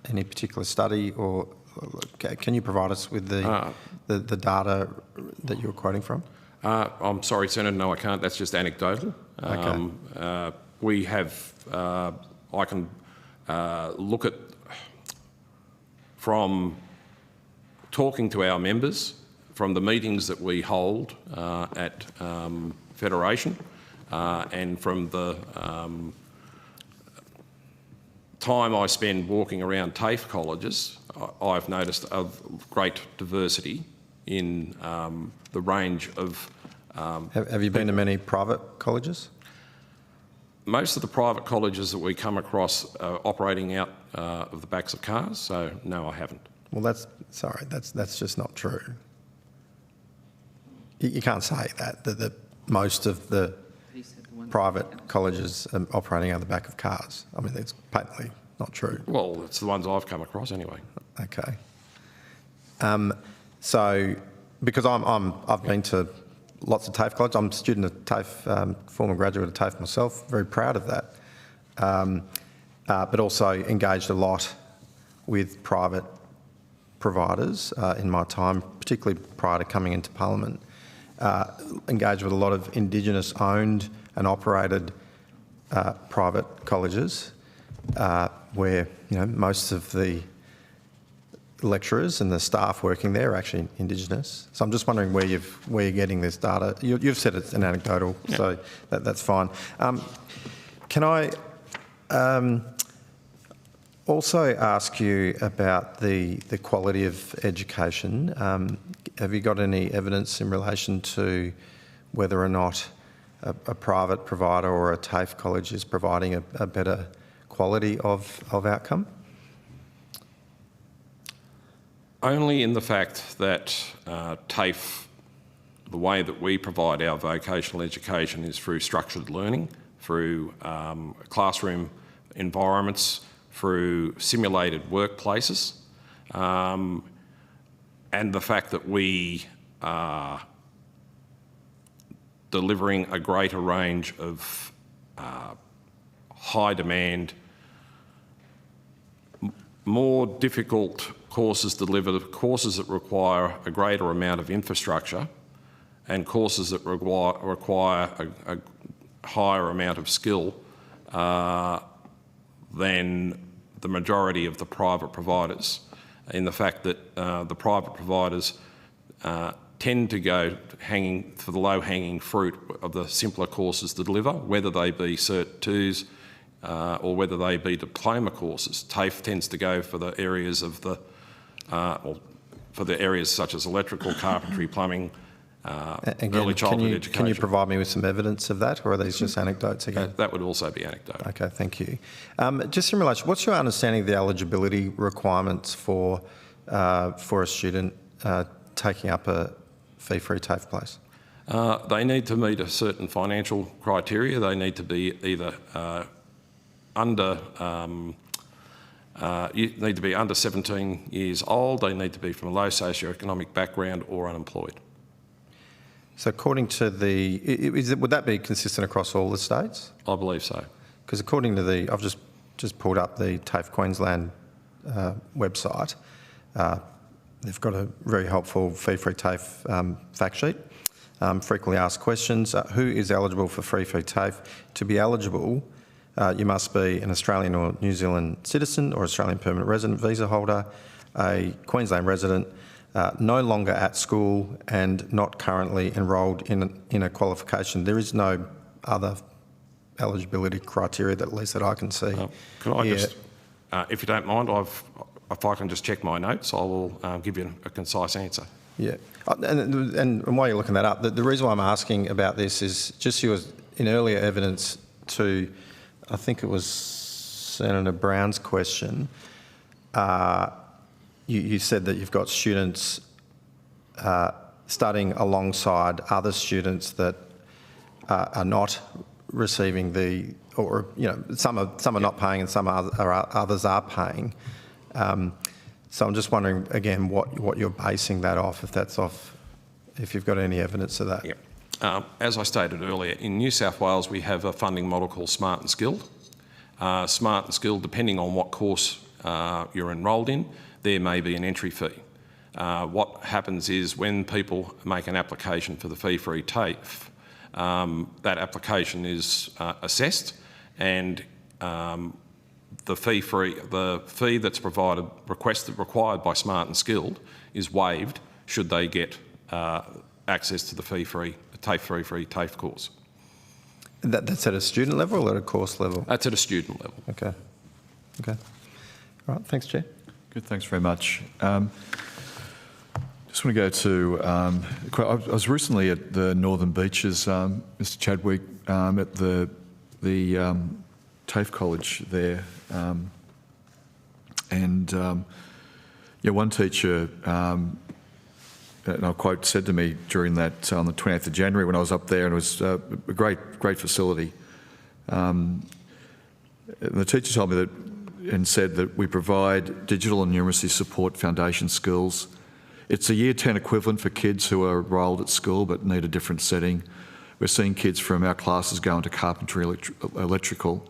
any particular study, or can you provide us with the data that you were quoting from? I'm sorry, Senator, no, I can't. That's just anecdotal. Okay. We have, I can look at, from talking to our members, from the meetings that we hold at Federation, and from the time I spend walking around TAFE colleges, I've noticed a great diversity in the range of... Have you been to many private colleges? Most of the private colleges that we come across are operating out of the backs of cars, so no, I haven't. Well, that's just not true. You can't say that most of the private colleges are operating out of the back of cars. I mean, that's patently not true. Well, it's the ones I've come across anyway. Okay. So, because I've been to lots of TAFE colleges. I'm a student of TAFE, former graduate of TAFE myself. Very proud of that. But also engaged a lot with private providers in my time, particularly prior to coming into Parliament. Engaged with a lot of Indigenous owned and operated private colleges, where most of the lecturers and the staff working there are actually Indigenous. So I'm just wondering where you're getting this data. You've said it's an anecdotal, yeah. So that's fine. Can I also ask you about the quality of education? Have you got any evidence in relation to whether or not a private provider or a TAFE college is providing a better quality of outcome? Only in the fact that TAFE, the way that we provide our vocational education is through structured learning, through classroom environments, through simulated workplaces, and the fact that we are delivering a greater range of high demand, more difficult courses delivered, courses that require a greater amount of infrastructure, and courses that require a higher amount of skill than the majority of the private providers, in the fact that the private providers tend to go for the low-hanging fruit of the simpler courses to deliver, whether they be Cert 2s or whether they be diploma courses. TAFE tends to go for the areas of the, for the areas such as electrical, carpentry, plumbing, early childhood education. Can you provide me with some evidence of that, or are these just anecdotes again? That would also be anecdotal. Okay, thank you. Just in relation, what's your understanding of the eligibility requirements for a student taking up a fee-free TAFE place? They need to meet a certain financial criteria. They need to be either under 17 years old. They need to be from a low socioeconomic background or unemployed. So according to would that be consistent across all the states? I believe so. Because according to I've just pulled up the TAFE Queensland website. They've got a very helpful fee-free TAFE fact sheet. Frequently asked questions. Who is eligible for free TAFE? To be eligible, you must be an Australian or New Zealand citizen or Australian permanent resident visa holder, a Queensland resident, no longer at school and not currently enrolled in a qualification. There is no other eligibility criteria, that at least that I can see. Can I here. just, if you don't mind, if I can just check my notes, I will give you a concise answer. Yeah, and while you're looking that up, the reason why I'm asking about this is just in earlier evidence to, I think it was Senator Brown's question, you said that you've got students studying alongside other students that are not receiving some are not paying and others are paying. So I'm just wondering again what you're basing that off, if you've got any evidence of that. Yeah. As I stated earlier, in New South Wales we have a funding model called Smart and Skilled. Smart and Skilled, depending on what course you're enrolled in, there may be an entry fee. What happens is when people make an application for the fee-free TAFE, that application is assessed, and the fee that's required by Smart and Skilled is waived should they get access to the TAFE-free TAFE course. That's at a student level or at a course level? That's at a student level. Okay. All right, thanks, Chair. Good, thanks very much. Just want to go to, I was recently at the Northern Beaches, Mr Chadwick, at the TAFE College there, one teacher, and I'll quote, said to me during that, on the 20th of January when I was up there, and it was a great facility. And the teacher told me that, and said that we provide digital and numeracy support foundation skills. It's a year 10 equivalent for kids who are enrolled at school but need a different setting. We're seeing kids from our classes go into carpentry, electrical,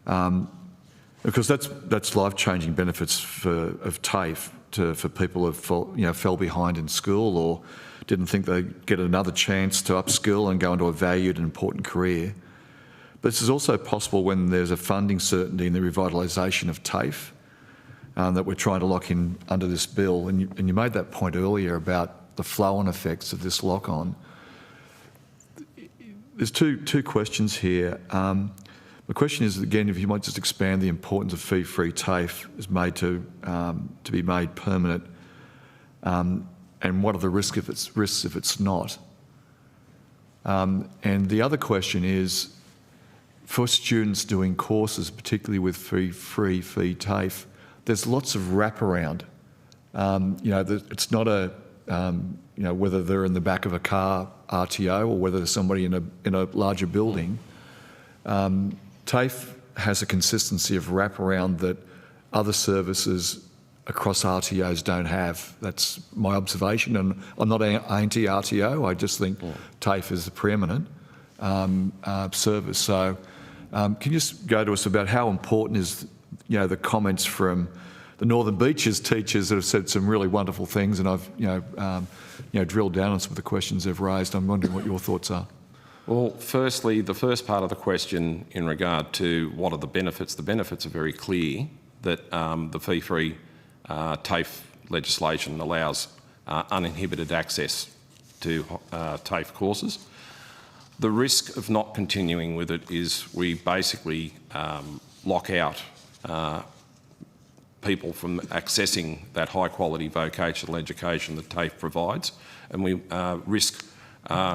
because that's life-changing benefits of TAFE for people who fell behind in school or didn't think they'd get another chance to upskill and go into a valued and important career. But this is also possible when there's a funding certainty in the revitalisation of TAFE that we're trying to lock in under this bill. And you made that point earlier about the flow-on effects of this lock-on. There's two questions here. The question is, again, if you might just expand the importance of fee-free TAFE is made to be made permanent, and what are the risks if it's not? And the other question is, for students doing courses, particularly with fee TAFE, there's lots of wraparound. It's not whether they're in the back of a car RTO or whether there's somebody in a larger building. TAFE has a consistency of wraparound that other services across RTOs don't have. That's my observation, and I'm not anti-RTO. I just think TAFE is the preeminent service. So can you just go to us about how important is the comments from the Northern Beaches teachers that have said some really wonderful things, and I've drilled down on some of the questions they've raised. I'm wondering what your thoughts are. Well, firstly, the first part of the question in regard to what are the benefits are very clear, that the fee-free TAFE legislation allows uninhibited access to TAFE courses. The risk of not continuing with it is we basically lock out people from accessing that high-quality vocational education that TAFE provides, and we risk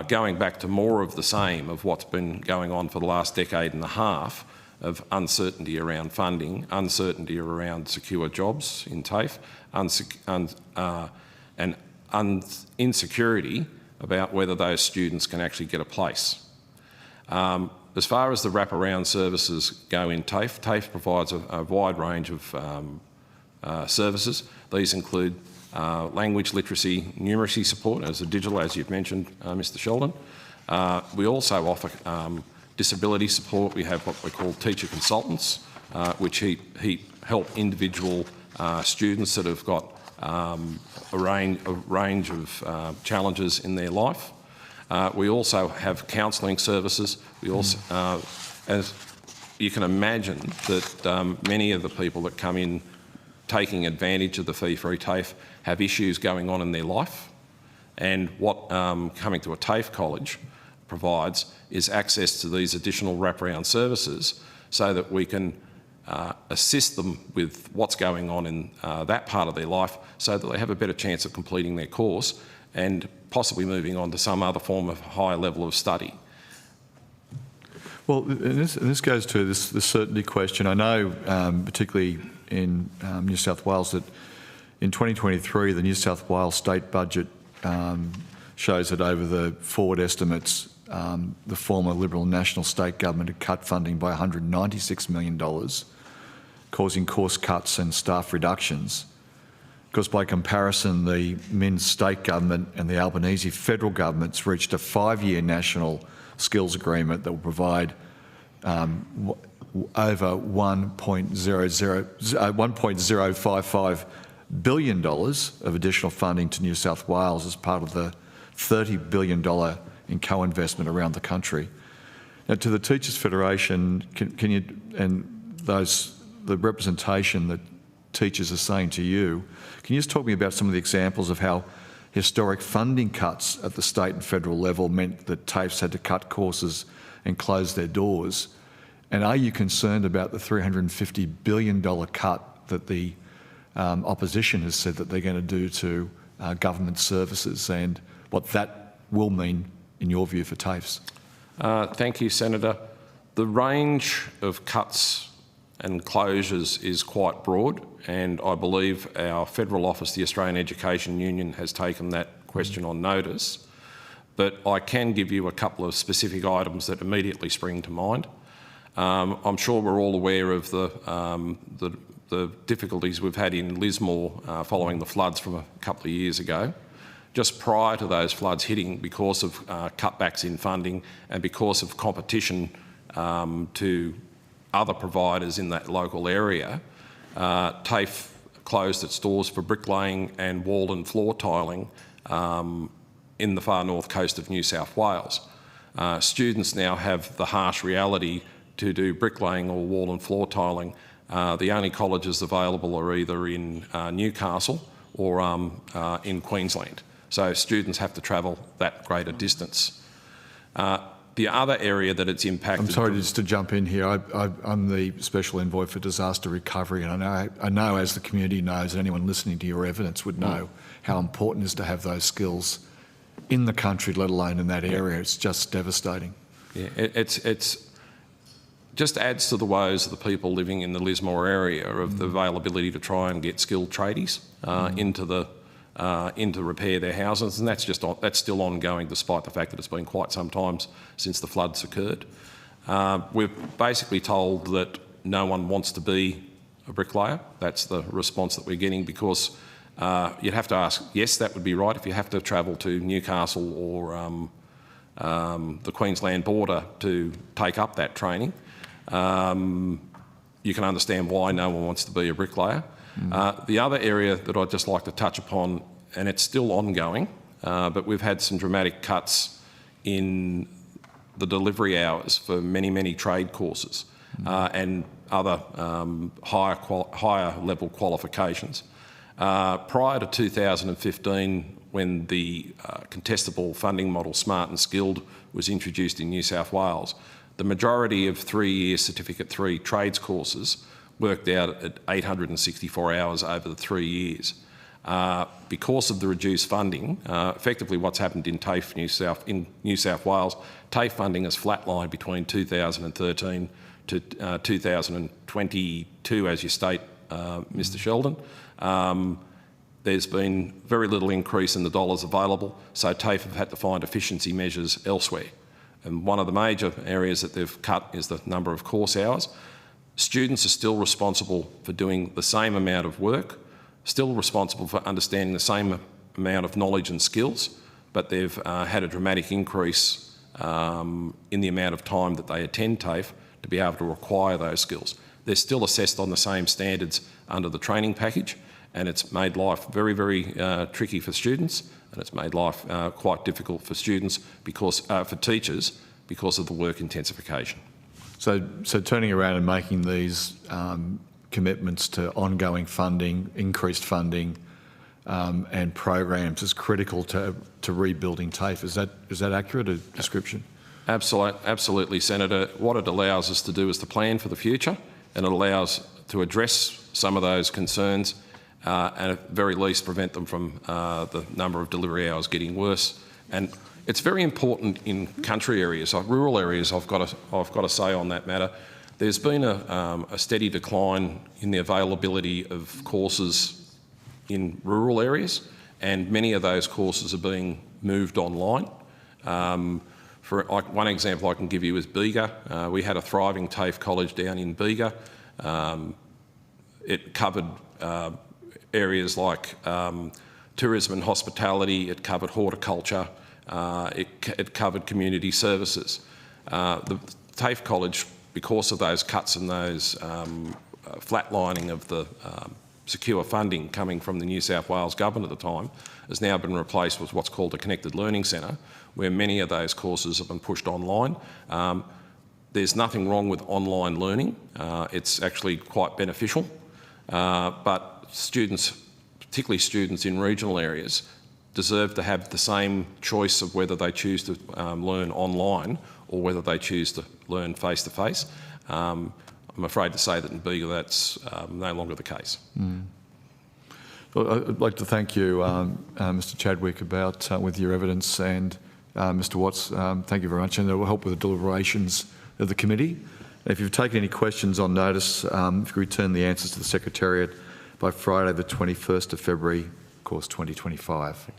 going back to more of the same of what's been going on for the last decade and a half of uncertainty around funding, uncertainty around secure jobs in TAFE, and insecurity about whether those students can actually get a place. As far as the wraparound services go in TAFE, TAFE provides a wide range of services. These include language literacy, numeracy support as a digital, as you've mentioned, Mr Sheldon. We also offer disability support. We have what we call teacher consultants, which help individual students that have got a range of challenges in their life. We also have counselling services. We also, as you can imagine, that many of the people that come in taking advantage of the fee-free TAFE have issues going on in their life. And what coming to a TAFE college provides is access to these additional wraparound services so that we can assist them with what's going on in that part of their life so that they have a better chance of completing their course and possibly moving on to some other form of higher level of study. Well, and this goes to the certainty question. I know, particularly in New South Wales, that in 2023, the New South Wales state budget shows that over the forward estimates, the former Liberal National State Government had cut funding by $196 million, causing course cuts and staff reductions. Because by comparison, the Minns State Government and the Albanese federal governments reached a 5-year national skills agreement that will provide over $1.055 billion of additional funding to New South Wales as part of the $30 billion in co-investment around the country. Now, to the Teachers Federation, can you, and the representation that teachers are saying to you, can you just talk to me about some of the examples of how historic funding cuts at the state and federal level meant that TAFEs had to cut courses and close their doors? And are you concerned about the $350 billion cut that the opposition has said that they're going to do to government services and what that will mean, in your view, for TAFEs? Thank you, Senator. The range of cuts and closures is quite broad, and I believe our federal office, the Australian Education Union, has taken that question on notice. But I can give you a couple of specific items that immediately spring to mind. I'm sure we're all aware of the difficulties we've had in Lismore following the floods from a couple of years ago. Just prior to those floods hitting, because of cutbacks in funding and because of competition to other providers in that local area, TAFE closed its doors for bricklaying and wall and floor tiling in the far north coast of New South Wales. Students now have the harsh reality to do bricklaying or wall and floor tiling. The only colleges available are either in Newcastle or in Queensland. So students have to travel that greater distance. The other area that it's impacted... I'm sorry just to jump in here. I'm the Special Envoy for Disaster Recovery, and I know, as the community knows, and anyone listening to your evidence would know how important it is to have those skills in the country, let alone in that area. It's just devastating. Yeah, it's just adds to the woes of the people living in the Lismore area of the availability to try and get skilled tradies into repair their houses, and that's still ongoing despite the fact that it's been quite some time since the floods occurred. We're basically told that no one wants to be a bricklayer. That's the response that we're getting, because you'd have to ask, yes, that would be right if you have to travel to Newcastle or the Queensland border to take up that training. You can understand why no one wants to be a bricklayer. The other area that I'd just like to touch upon, and it's still ongoing, but we've had some dramatic cuts in the delivery hours for many trade courses and other higher level qualifications. Prior to 2015, when the contestable funding model Smart and Skilled was introduced in New South Wales, the majority of 3-year Certificate 3 trades courses worked out at 864 hours over the 3 years. Because of the reduced funding, effectively what's happened in TAFE in New South Wales, TAFE funding has flatlined between 2013 to 2022, as you state, Mr Sheldon. There's been very little increase in the dollars available, so TAFE have had to find efficiency measures elsewhere. And one of the major areas that they've cut is the number of course hours. Students are still responsible for doing the same amount of work, still responsible for understanding the same amount of knowledge and skills, but they've had a dramatic increase in the amount of time that they attend TAFE to be able to acquire those skills. They're still assessed on the same standards under the training package, and it's made life very tricky for students, and it's made life quite difficult for students for teachers because of the work intensification. So turning around and making these commitments to ongoing funding, increased funding, and programs as critical to rebuilding TAFE. Is that accurate a description? Absolutely, Senator. What it allows us to do is to plan for the future, and it allows to address some of those concerns and at very least prevent them from the number of delivery hours getting worse. And it's very important in country areas, rural areas. I've got to say on that matter, there's been a steady decline in the availability of courses in rural areas, and many of those courses are being moved online. For one example I can give you is Bega. We had a thriving TAFE college down in Bega. It covered areas like tourism and hospitality, it covered horticulture, it covered community services. The TAFE college, because of those cuts and those flatlining of the secure funding coming from the New South Wales government at the time, has now been replaced with what's called a connected learning centre, where many of those courses have been pushed online. There's nothing wrong with online learning. It's actually quite beneficial. But students, particularly students in regional areas, deserve to have the same choice of whether they choose to learn online or whether they choose to learn face-to-face. I'm afraid to say that in Bega that's no longer the case. Well, I'd like to thank you, Mr Chadwick, with your evidence, and Mr Watts, thank you very much, and it will help with the deliberations of the committee. If you've taken any questions on notice, if you return the answers to the Secretariat by Friday the 21st of February, of course, 2025.